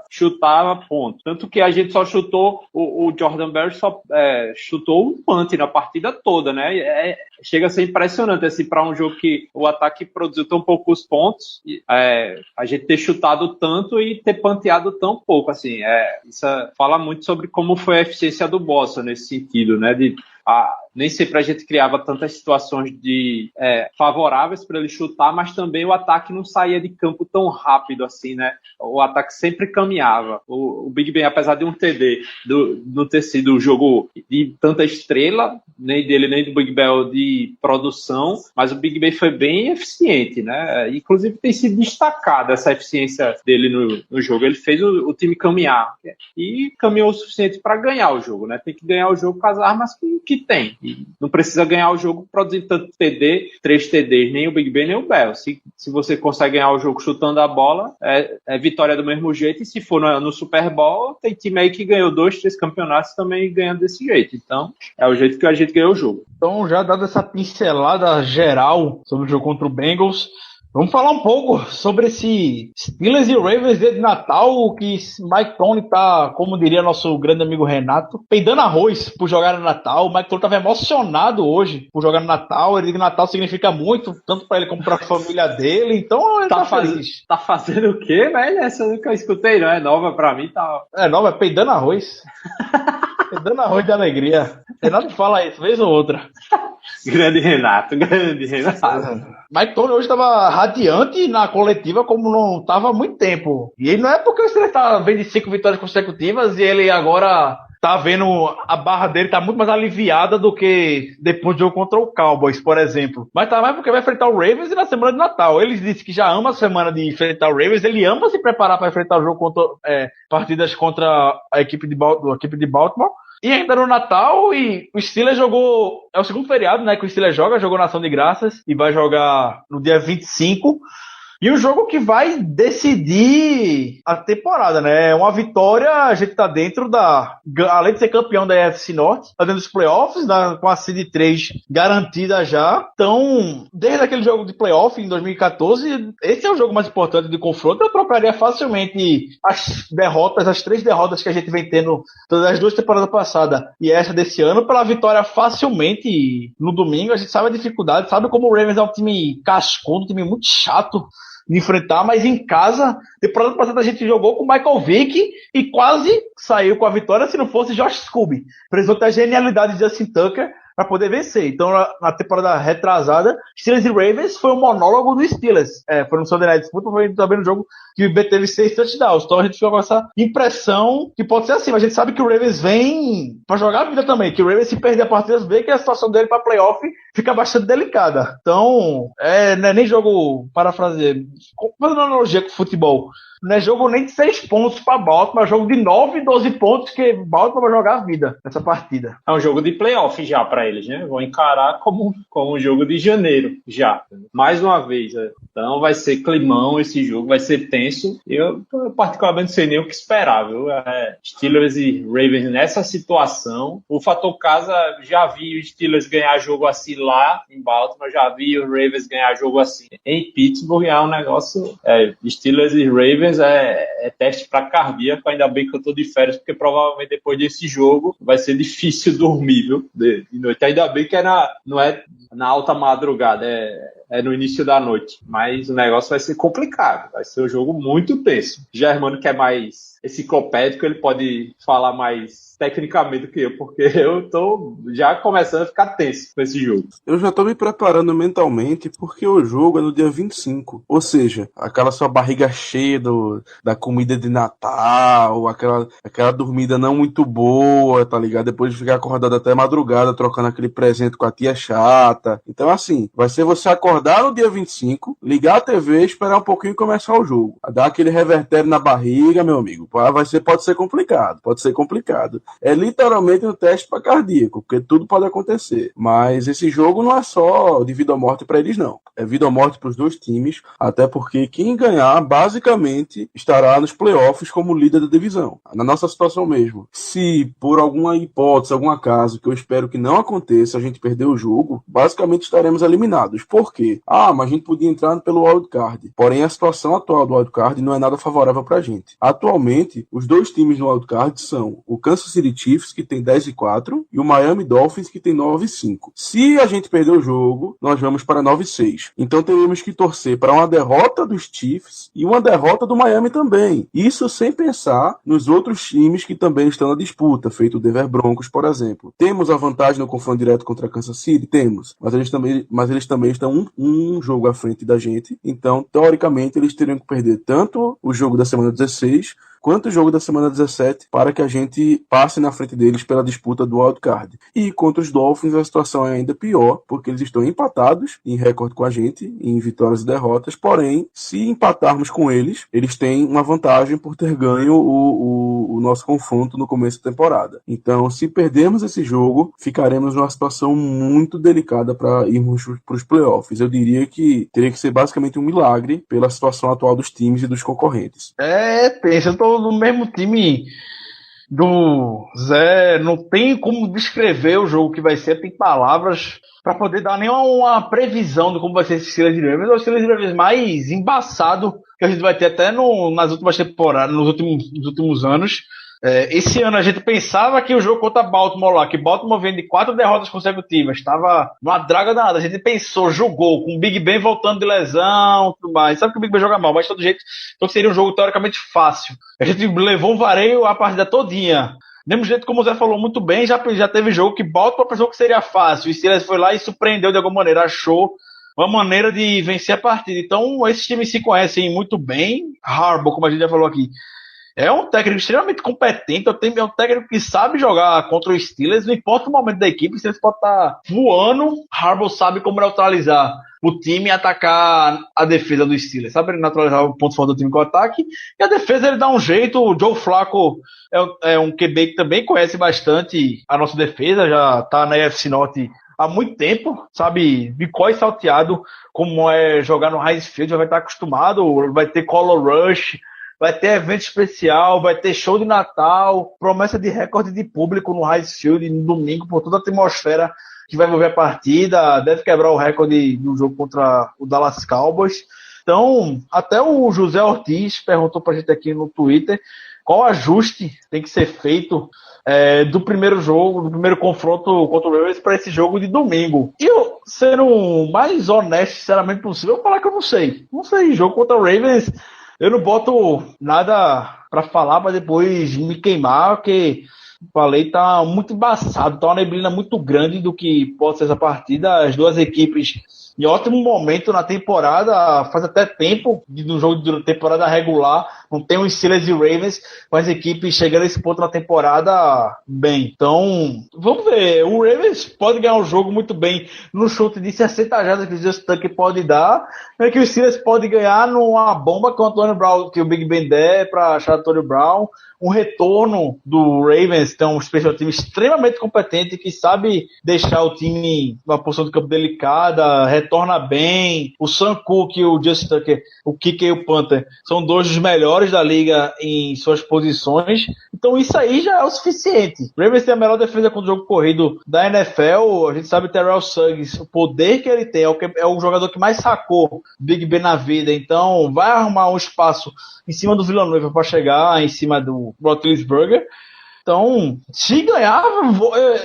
chutava, ponto. Tanto que a gente só chutou, o Jordan Berry só chutou um punt na partida toda, né? Chega a ser impressionante, assim, para um jogo que o ataque produziu tão poucos pontos, a gente ter chutado tanto e ter panteado tão pouco, assim. Isso fala muito sobre como foi a eficiência do Boston nesse sentido, né? Nem sempre a gente criava tantas situações favoráveis para ele chutar, mas também o ataque não saía de campo tão rápido assim, né? O ataque sempre caminhava. O Big Ben, apesar de um TD, não ter sido um jogo de tanta estrela, nem dele nem do Big Ben de produção, mas o Big Ben foi bem eficiente, né? Inclusive tem sido destacada essa eficiência dele no jogo. Ele fez o time caminhar e caminhou o suficiente para ganhar o jogo, né? Tem que ganhar o jogo com as armas que tem. E não precisa ganhar o jogo produzindo tanto TD, 3 TDs, nem o Big Ben nem o Bell. Se você consegue ganhar o jogo chutando a bola, é vitória do mesmo jeito. E se for no Super Bowl, tem time aí que ganhou 2, 3 campeonatos também ganhando desse jeito. Então, é o jeito que a gente ganhou o jogo. Então, já dado essa pincelada geral sobre o jogo contra o Bengals, vamos falar um pouco sobre esse Steelers e Ravens de Natal, que Mike Tony tá, como diria nosso grande amigo Renato, peidando arroz por jogar no Natal. O Mike Tony tava emocionado hoje por jogar no Natal. Ele diz que Natal significa muito, tanto para ele como para a família dele. Então ele tá feliz. Tá fazendo o quê, velho? Essa eu nunca escutei, não. É nova pra mim. Tá... É nova, é peidando arroz. Dando arroz de alegria. Renato fala isso, vez ou outra. Grande Renato. Mike Tony hoje estava radiante na coletiva como não estava há muito tempo. E não é porque o Steelers tá vendo 5 vitórias consecutivas e ele agora tá vendo a barra dele tá muito mais aliviada do que depois do jogo contra o Cowboys, por exemplo. Mas tá mais porque vai enfrentar o Ravens e na semana de Natal. Ele disse que já ama a semana de enfrentar o Ravens, ele ama se preparar para enfrentar o jogo contra partidas contra a equipe de Baltimore. E ainda no Natal, e o Steelers jogou, é o segundo feriado, né, que o Steelers jogou na Ação de Graças, e vai jogar no dia 25, e um jogo que vai decidir a temporada, né, uma vitória, a gente tá dentro além de ser campeão da AFC Norte, tá dentro dos playoffs, com a seed 3 garantida já, então, desde aquele jogo de playoff em 2014, esse é o jogo mais importante do confronto. Eu trocaria facilmente as 3 derrotas que a gente vem tendo todas as 2 temporadas passadas e essa desse ano, pela vitória facilmente no domingo. A gente sabe a dificuldade, sabe como o Ravens é um time cascudo, um time muito chato de enfrentar, mas em casa, temporada passada a gente jogou com o Michael Vick e quase saiu com a vitória se não fosse Josh Scooby. Precisou ter a genialidade de Justin Tucker para poder vencer. Então, na temporada retrasada, Steelers e Ravens foi um monólogo do Steelers. Foi no Sunday Night Football, foi também no jogo que o B teve 6 touchdowns. Então, a gente ficou com essa impressão que pode ser assim, mas a gente sabe que o Ravens vem para jogar a vida também, que o Ravens, se perder a partida, vê que a situação dele para playoff fica bastante delicada. Então, não é nem jogo, parafraseando, fazendo analogia com o futebol, não é jogo nem de 6 pontos para Baltimore, é jogo de 9, 12 pontos que Baltimore vai jogar a vida nessa partida. É um jogo de playoff já para eles, né? Vão encarar como um jogo de janeiro já. Mais uma vez. Então vai ser climão esse jogo, vai ser tenso. Eu particularmente não sei nem o que esperar, viu? Steelers e Ravens nessa situação. O fator casa, já vi os Steelers ganhar jogo assim lá em Baltimore, já vi os Ravens ganhar jogo assim em Pittsburgh. É um negócio... Steelers e Ravens é teste para cardíaco, ainda bem que eu tô de férias, porque provavelmente depois desse jogo vai ser difícil dormir, viu? De noite. Ainda bem que não é na alta madrugada, é no início da noite. Mas o negócio vai ser complicado, vai ser um jogo muito tenso. Germano, que é mais enciclopédico, ele pode falar mais tecnicamente do que eu, porque eu tô já começando a ficar tenso com esse jogo. Eu já tô me preparando mentalmente, porque o jogo é no dia 25. Ou seja, aquela sua barriga cheia da comida de Natal, aquela dormida não muito boa, tá ligado? Depois de ficar acordado até madrugada, trocando aquele presente com a tia chata. Então, assim, vai ser você acordar no dia 25, ligar a TV, esperar um pouquinho e começar o jogo. Dar aquele revertério na barriga, meu amigo. Pode ser complicado. É literalmente um teste para cardíaco, porque tudo pode acontecer. Mas esse jogo não é só de vida ou morte para eles, não. É vida ou morte para os 2 times, até porque quem ganhar, basicamente, estará nos playoffs como líder da divisão. Na nossa situação mesmo. Se, por alguma hipótese, algum acaso, que eu espero que não aconteça, a gente perder o jogo, basicamente estaremos eliminados. Por quê? Mas a gente podia entrar pelo wildcard. Porém, a situação atual do wildcard não é nada favorável para a gente. Atualmente, os 2 times no wildcard são o Kansas City Chiefs, que tem 10-4, e o Miami Dolphins, que tem 9-5. Se a gente perder o jogo, nós vamos para 9-6. Então teremos que torcer para uma derrota dos Chiefs e uma derrota do Miami também. Isso sem pensar nos outros times que também estão na disputa, feito o Denver Broncos, por exemplo. Temos a vantagem no confronto direto contra a Kansas City? Temos. Mas eles também estão um jogo à frente da gente. Então, teoricamente, eles teriam que perder tanto o jogo da semana 16 quanto o jogo da semana 17 para que a gente passe na frente deles pela disputa do wildcard. E contra os Dolphins a situação é ainda pior, porque eles estão empatados em recorde com a gente, em vitórias e derrotas, porém, se empatarmos com eles, eles têm uma vantagem por ter ganho o nosso confronto no começo da temporada. Então, se perdermos esse jogo, ficaremos numa situação muito delicada para irmos para os playoffs. Eu diria que teria que ser basicamente um milagre pela situação atual dos times e dos concorrentes. Pensa, eu tô no mesmo time do Zé, não tem como descrever o jogo que vai ser, tem palavras para poder dar nenhuma previsão de como vai ser esse Steelers e Ravens. É o Steelers e Ravens mais embaçado que a gente vai ter até nas últimas temporadas, nos últimos anos. Esse ano a gente pensava que o jogo contra Baltimore lá, que Baltimore vem de 4 derrotas consecutivas, estava numa draga danada. A gente pensou, jogou com o Big Ben voltando de lesão, tudo mais. Sabe que o Big Ben joga mal, mas de todo jeito, então seria um jogo teoricamente fácil. A gente levou um vareio a partida todinha. mesmo jeito como o Zé falou muito bem, já teve jogo que bota pra jogo que seria fácil. O Steelers foi lá e surpreendeu de alguma maneira, achou uma maneira de vencer a partida. Então, esses times se conhecem muito bem. Harbaugh, como a gente já falou aqui, é um técnico extremamente competente, é um técnico que sabe jogar contra os Steelers, não importa o momento da equipe, se eles podem estar voando, Harbaugh sabe como neutralizar o time e atacar a defesa dos Steelers, sabe neutralizar o ponto forte do time com o ataque, e a defesa ele dá um jeito. O Joe Flacco é um QB que também conhece bastante a nossa defesa, já tá na AFC Norte há muito tempo, sabe, bicó e salteado como é jogar no Heinz Field, já vai estar acostumado, vai ter color rush, vai ter evento especial, vai ter show de Natal, promessa de recorde de público no Heinz Field no domingo, por toda a atmosfera que vai envolver a partida, deve quebrar o recorde do jogo contra o Dallas Cowboys. Então, até o José Ortiz perguntou pra gente aqui no Twitter qual ajuste tem que ser feito do primeiro jogo, do primeiro confronto contra o Ravens para esse jogo de domingo. E eu, sendo o mais honesto, sinceramente possível, eu vou falar que eu não sei. Não sei, jogo contra o Ravens, eu não boto nada pra falar pra depois me queimar, porque falei, tá muito embaçado, tá uma neblina muito grande do que pode ser essa partida. As duas equipes em ótimo momento na temporada, faz até tempo do jogo de temporada regular, não tem os Steelers e Ravens, mas as equipes chegando a esse ponto na temporada bem. Então, vamos ver, o Ravens pode ganhar o jogo muito bem no chute de 60 jardas que o Justin Tucker pode dar, é que os Steelers pode ganhar numa bomba que o Antonio Brown, que o Big Ben der para achar Antonio Brown, um retorno do Ravens, tem um special team extremamente competente que sabe deixar o time numa posição do campo delicada, retorna bem. O Sam Cook e o Justin Tucker, o kicker e o punter, são dois dos melhores da liga em suas posições. Então isso aí já é o suficiente. O Ravens tem a melhor defesa contra o jogo corrido da NFL. A gente sabe Terrell Suggs, o poder que ele tem, é o jogador que mais sacou Big Ben na vida. Então vai arrumar um espaço em cima do Villanueva para chegar em cima do Roethlisberger. Então, se ganhar,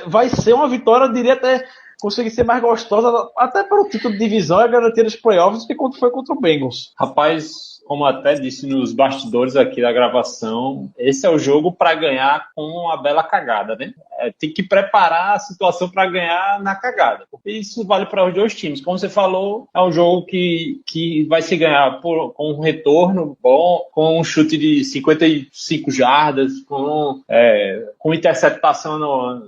vai ser uma vitória, eu diria até conseguir ser mais gostosa, até pelo título de divisão e a garantia dos playoffs, que foi contra o Bengals. Rapaz, como até disse nos bastidores aqui da gravação, esse é o jogo para ganhar com uma bela cagada, né? Tem que preparar a situação para ganhar na cagada. Porque isso vale para os dois times. Como você falou, é um jogo que vai se ganhar com um retorno bom, com um chute de 55 jardas, com interceptação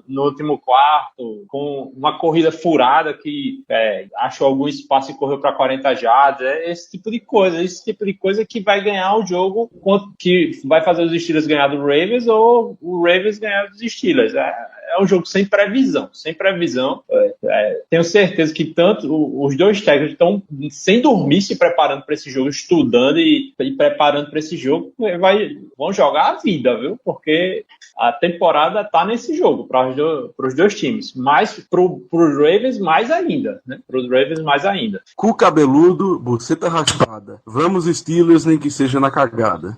no último quarto, com uma corrida furada que achou algum espaço e correu para 40 jardas. Esse tipo de coisa que vai ganhar o jogo, que vai fazer os Steelers ganhar do Ravens ou o Ravens ganhar dos Steelers. É um jogo sem previsão. Tenho certeza que tanto os dois técnicos estão sem dormir se preparando para esse jogo, estudando e preparando para esse jogo. Vão jogar a vida, viu? Porque a temporada está nesse jogo para os dois times. Mas para os Ravens mais ainda, né? Para os Ravens mais ainda. Cu cabeludo, buceta raspada. Vamos Steelers, nem que seja na cagada.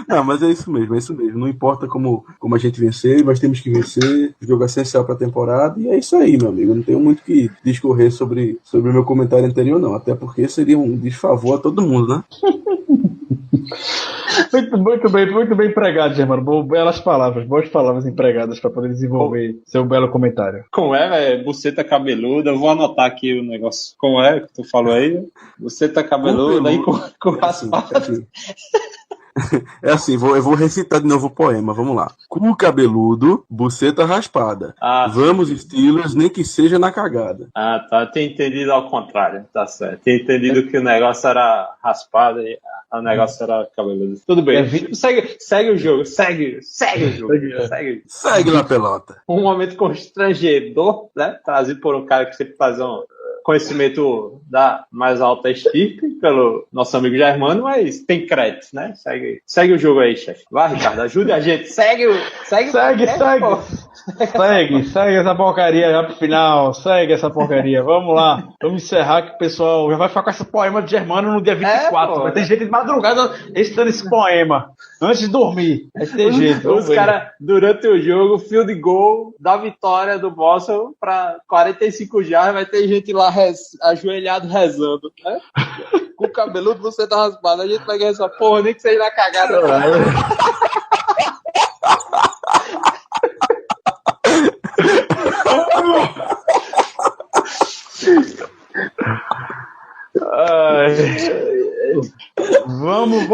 Não, mas é isso mesmo. Não importa como a gente vencer, mas temos que vencer. O jogo é essencial para a temporada e é isso aí, meu amigo. Eu não tenho muito que discorrer sobre o meu comentário anterior, não. Até porque seria um desfavor a todo mundo, né? Muito bem empregado, Germano. Boas palavras empregadas para poder desenvolver seu belo comentário. Como é, buceta cabeluda? Eu vou anotar aqui o negócio. Como é que tu falou aí? Buceta cabeluda aí com raspada. É assim, eu vou recitar de novo o poema, vamos lá. Cu cabeludo, buceta raspada. Vamos Steelers, nem que seja na cagada. Ah, tá. Tinha entendido ao contrário, tá certo. Tinha entendido que o negócio era raspado e o negócio era cabeludo. Tudo bem. Segue o jogo, segue o jogo. Segue na pelota. Um momento constrangedor, né? Trazido por um cara que sempre faz um conhecimento da mais alta estirpe pelo nosso amigo Germano, mas tem crédito, né? Segue o jogo aí, chefe. Vai, Ricardo, ajude a gente. Segue essa porcaria já pro final. Segue essa porcaria. Vamos lá. Vamos encerrar que o pessoal já vai ficar com esse poema de Germano no dia 24. Vai ter gente de madrugada recitando esse poema antes de dormir. Vai ter jeito. Os caras, durante o jogo, field goal da vitória do Boston para 45 jardas, vai ter gente lá ajoelhado rezando, né? Com o cabeludo você tá raspado, a gente vai ganhar essa porra, nem que seja na cagada. Vamos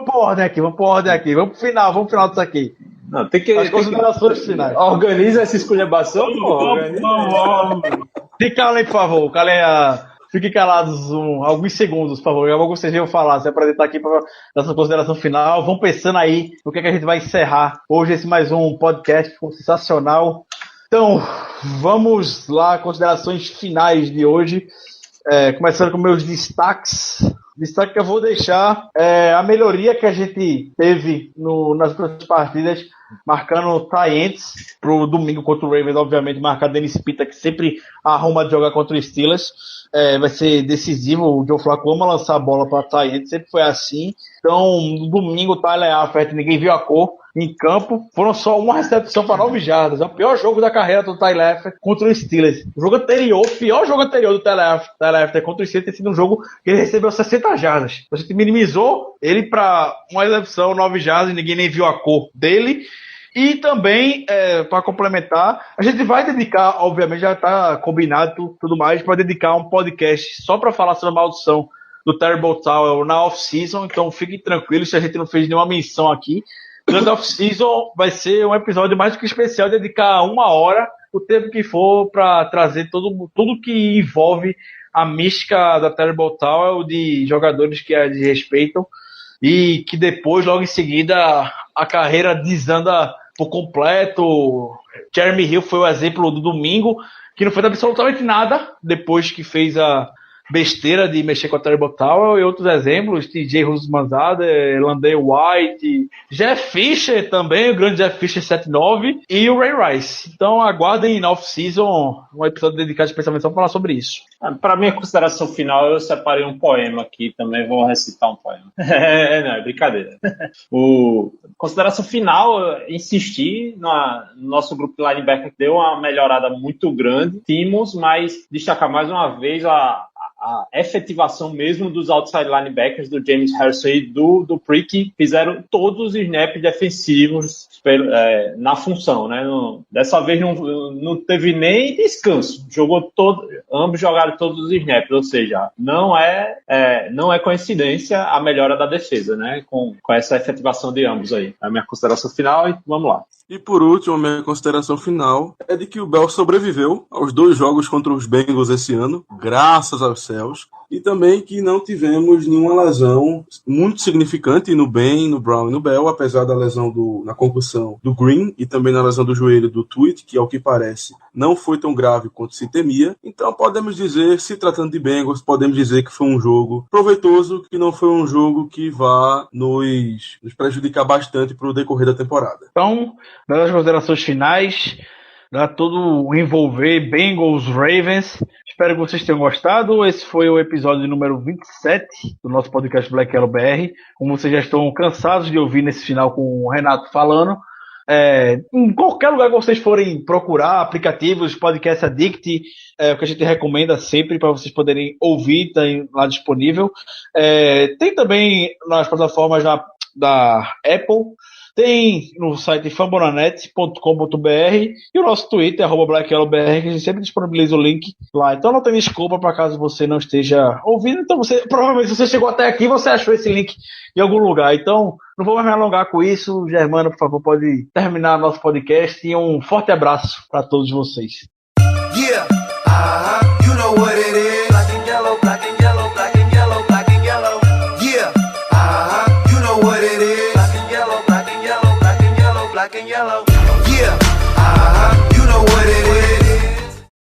por ordem aqui, vamos pro final disso aqui. Não, tem que... As considerações finais. Organiza essa esculhambação, pô. Se calem, por favor. Fiquem calados alguns segundos, por favor. Eu vou que vocês iam falar, se apresentar aqui para essa consideração final. Vão pensando aí no que a gente vai encerrar hoje, esse mais um podcast sensacional. Então, vamos lá, considerações finais de hoje. Começando com meus destaques. Destaque que eu vou deixar a melhoria que a gente teve nas outras partidas, marcando tie-ends pro domingo contra o Ravens, obviamente, marcar Dennis Pitta, que sempre arruma de jogar contra os Steelers. Vai ser decisivo. O Joe Flacco ama lançar a bola para tie-end, sempre foi assim. Então, no domingo, o Tyler Eifert, ninguém viu a cor em campo. Foram só uma recepção para 9 jardas. É o pior jogo da carreira do Tyler Eifert contra os Steelers. O pior jogo anterior do Tyler Eifert contra os Steelers tem sido um jogo que ele recebeu 60 jardas. A gente minimizou ele para uma recepção, 9 jardas, e ninguém nem viu a cor dele. E também, para complementar, a gente vai dedicar, obviamente já está combinado tudo mais, para dedicar um podcast só para falar sobre a maldição do Terrible Towel na off-season. Então fiquem tranquilos se a gente não fez nenhuma menção aqui. Durante a off-season vai ser um episódio mais do que especial, dedicar 1 hora, o tempo que for, para trazer tudo que envolve a mística da Terrible Towel, de jogadores que a respeitam e que depois, logo em seguida, a carreira desanda por completo. Jeremy Hill foi o exemplo do domingo, que não fez absolutamente nada depois que fez a besteira de mexer com a Terrible Towel, e outros exemplos, TJ Husmanzada, Landry White, Jeff Fisher também, o grande Jeff Fisher 7-9, e o Ray Rice. Então aguardem na off-season um episódio dedicado especialmente só para falar sobre isso. Para minha consideração final, eu separei um poema aqui, também vou recitar um poema. Não, é brincadeira. Consideração final, insistir no nosso grupo de linebacker, que deu uma melhorada muito grande. Tínhamos, mas destacar mais uma vez a efetivação mesmo dos outside linebackers, do James Harrison e do Prick, fizeram todos os snaps defensivos na função, né? Dessa vez não teve nem descanso, ambos jogaram todos os snaps, ou seja, não é coincidência a melhora da defesa, né? Com essa efetivação de ambos aí. É a minha consideração final, e vamos lá. E por último, a minha consideração final é de que o Bell sobreviveu aos 2 jogos contra os Bengals esse ano, graças aos céus, e também que não tivemos nenhuma lesão muito significante no Ben, no Brown e no Bell, apesar da lesão na concussão do Green e também na lesão do joelho do Tweet, que ao que parece não foi tão grave quanto se temia. Então podemos dizer, se tratando de Bengals, podemos dizer que foi um jogo proveitoso, que não foi um jogo que vá nos prejudicar bastante para o decorrer da temporada. Então, das considerações finais, tudo envolver Bengals, Ravens. Espero que vocês tenham gostado. Esse foi o episódio número 27 do nosso podcast Black Yellow BR. Como vocês já estão cansados de ouvir nesse final com o Renato falando, em qualquer lugar que vocês forem procurar, aplicativos, podcast Addict, o que a gente recomenda sempre para vocês poderem ouvir, tá lá disponível. Tem também nas plataformas da Apple. Tem no site fambonanet.com.br e o nosso Twitter, @BlackYellowBR, que a gente sempre disponibiliza o link lá. Então não tem desculpa para caso você não esteja ouvindo. Então provavelmente, se você chegou até aqui, você achou esse link em algum lugar. Então não vou mais me alongar com isso. Germano, por favor, pode terminar nosso podcast. E um forte abraço para todos vocês. Yeah.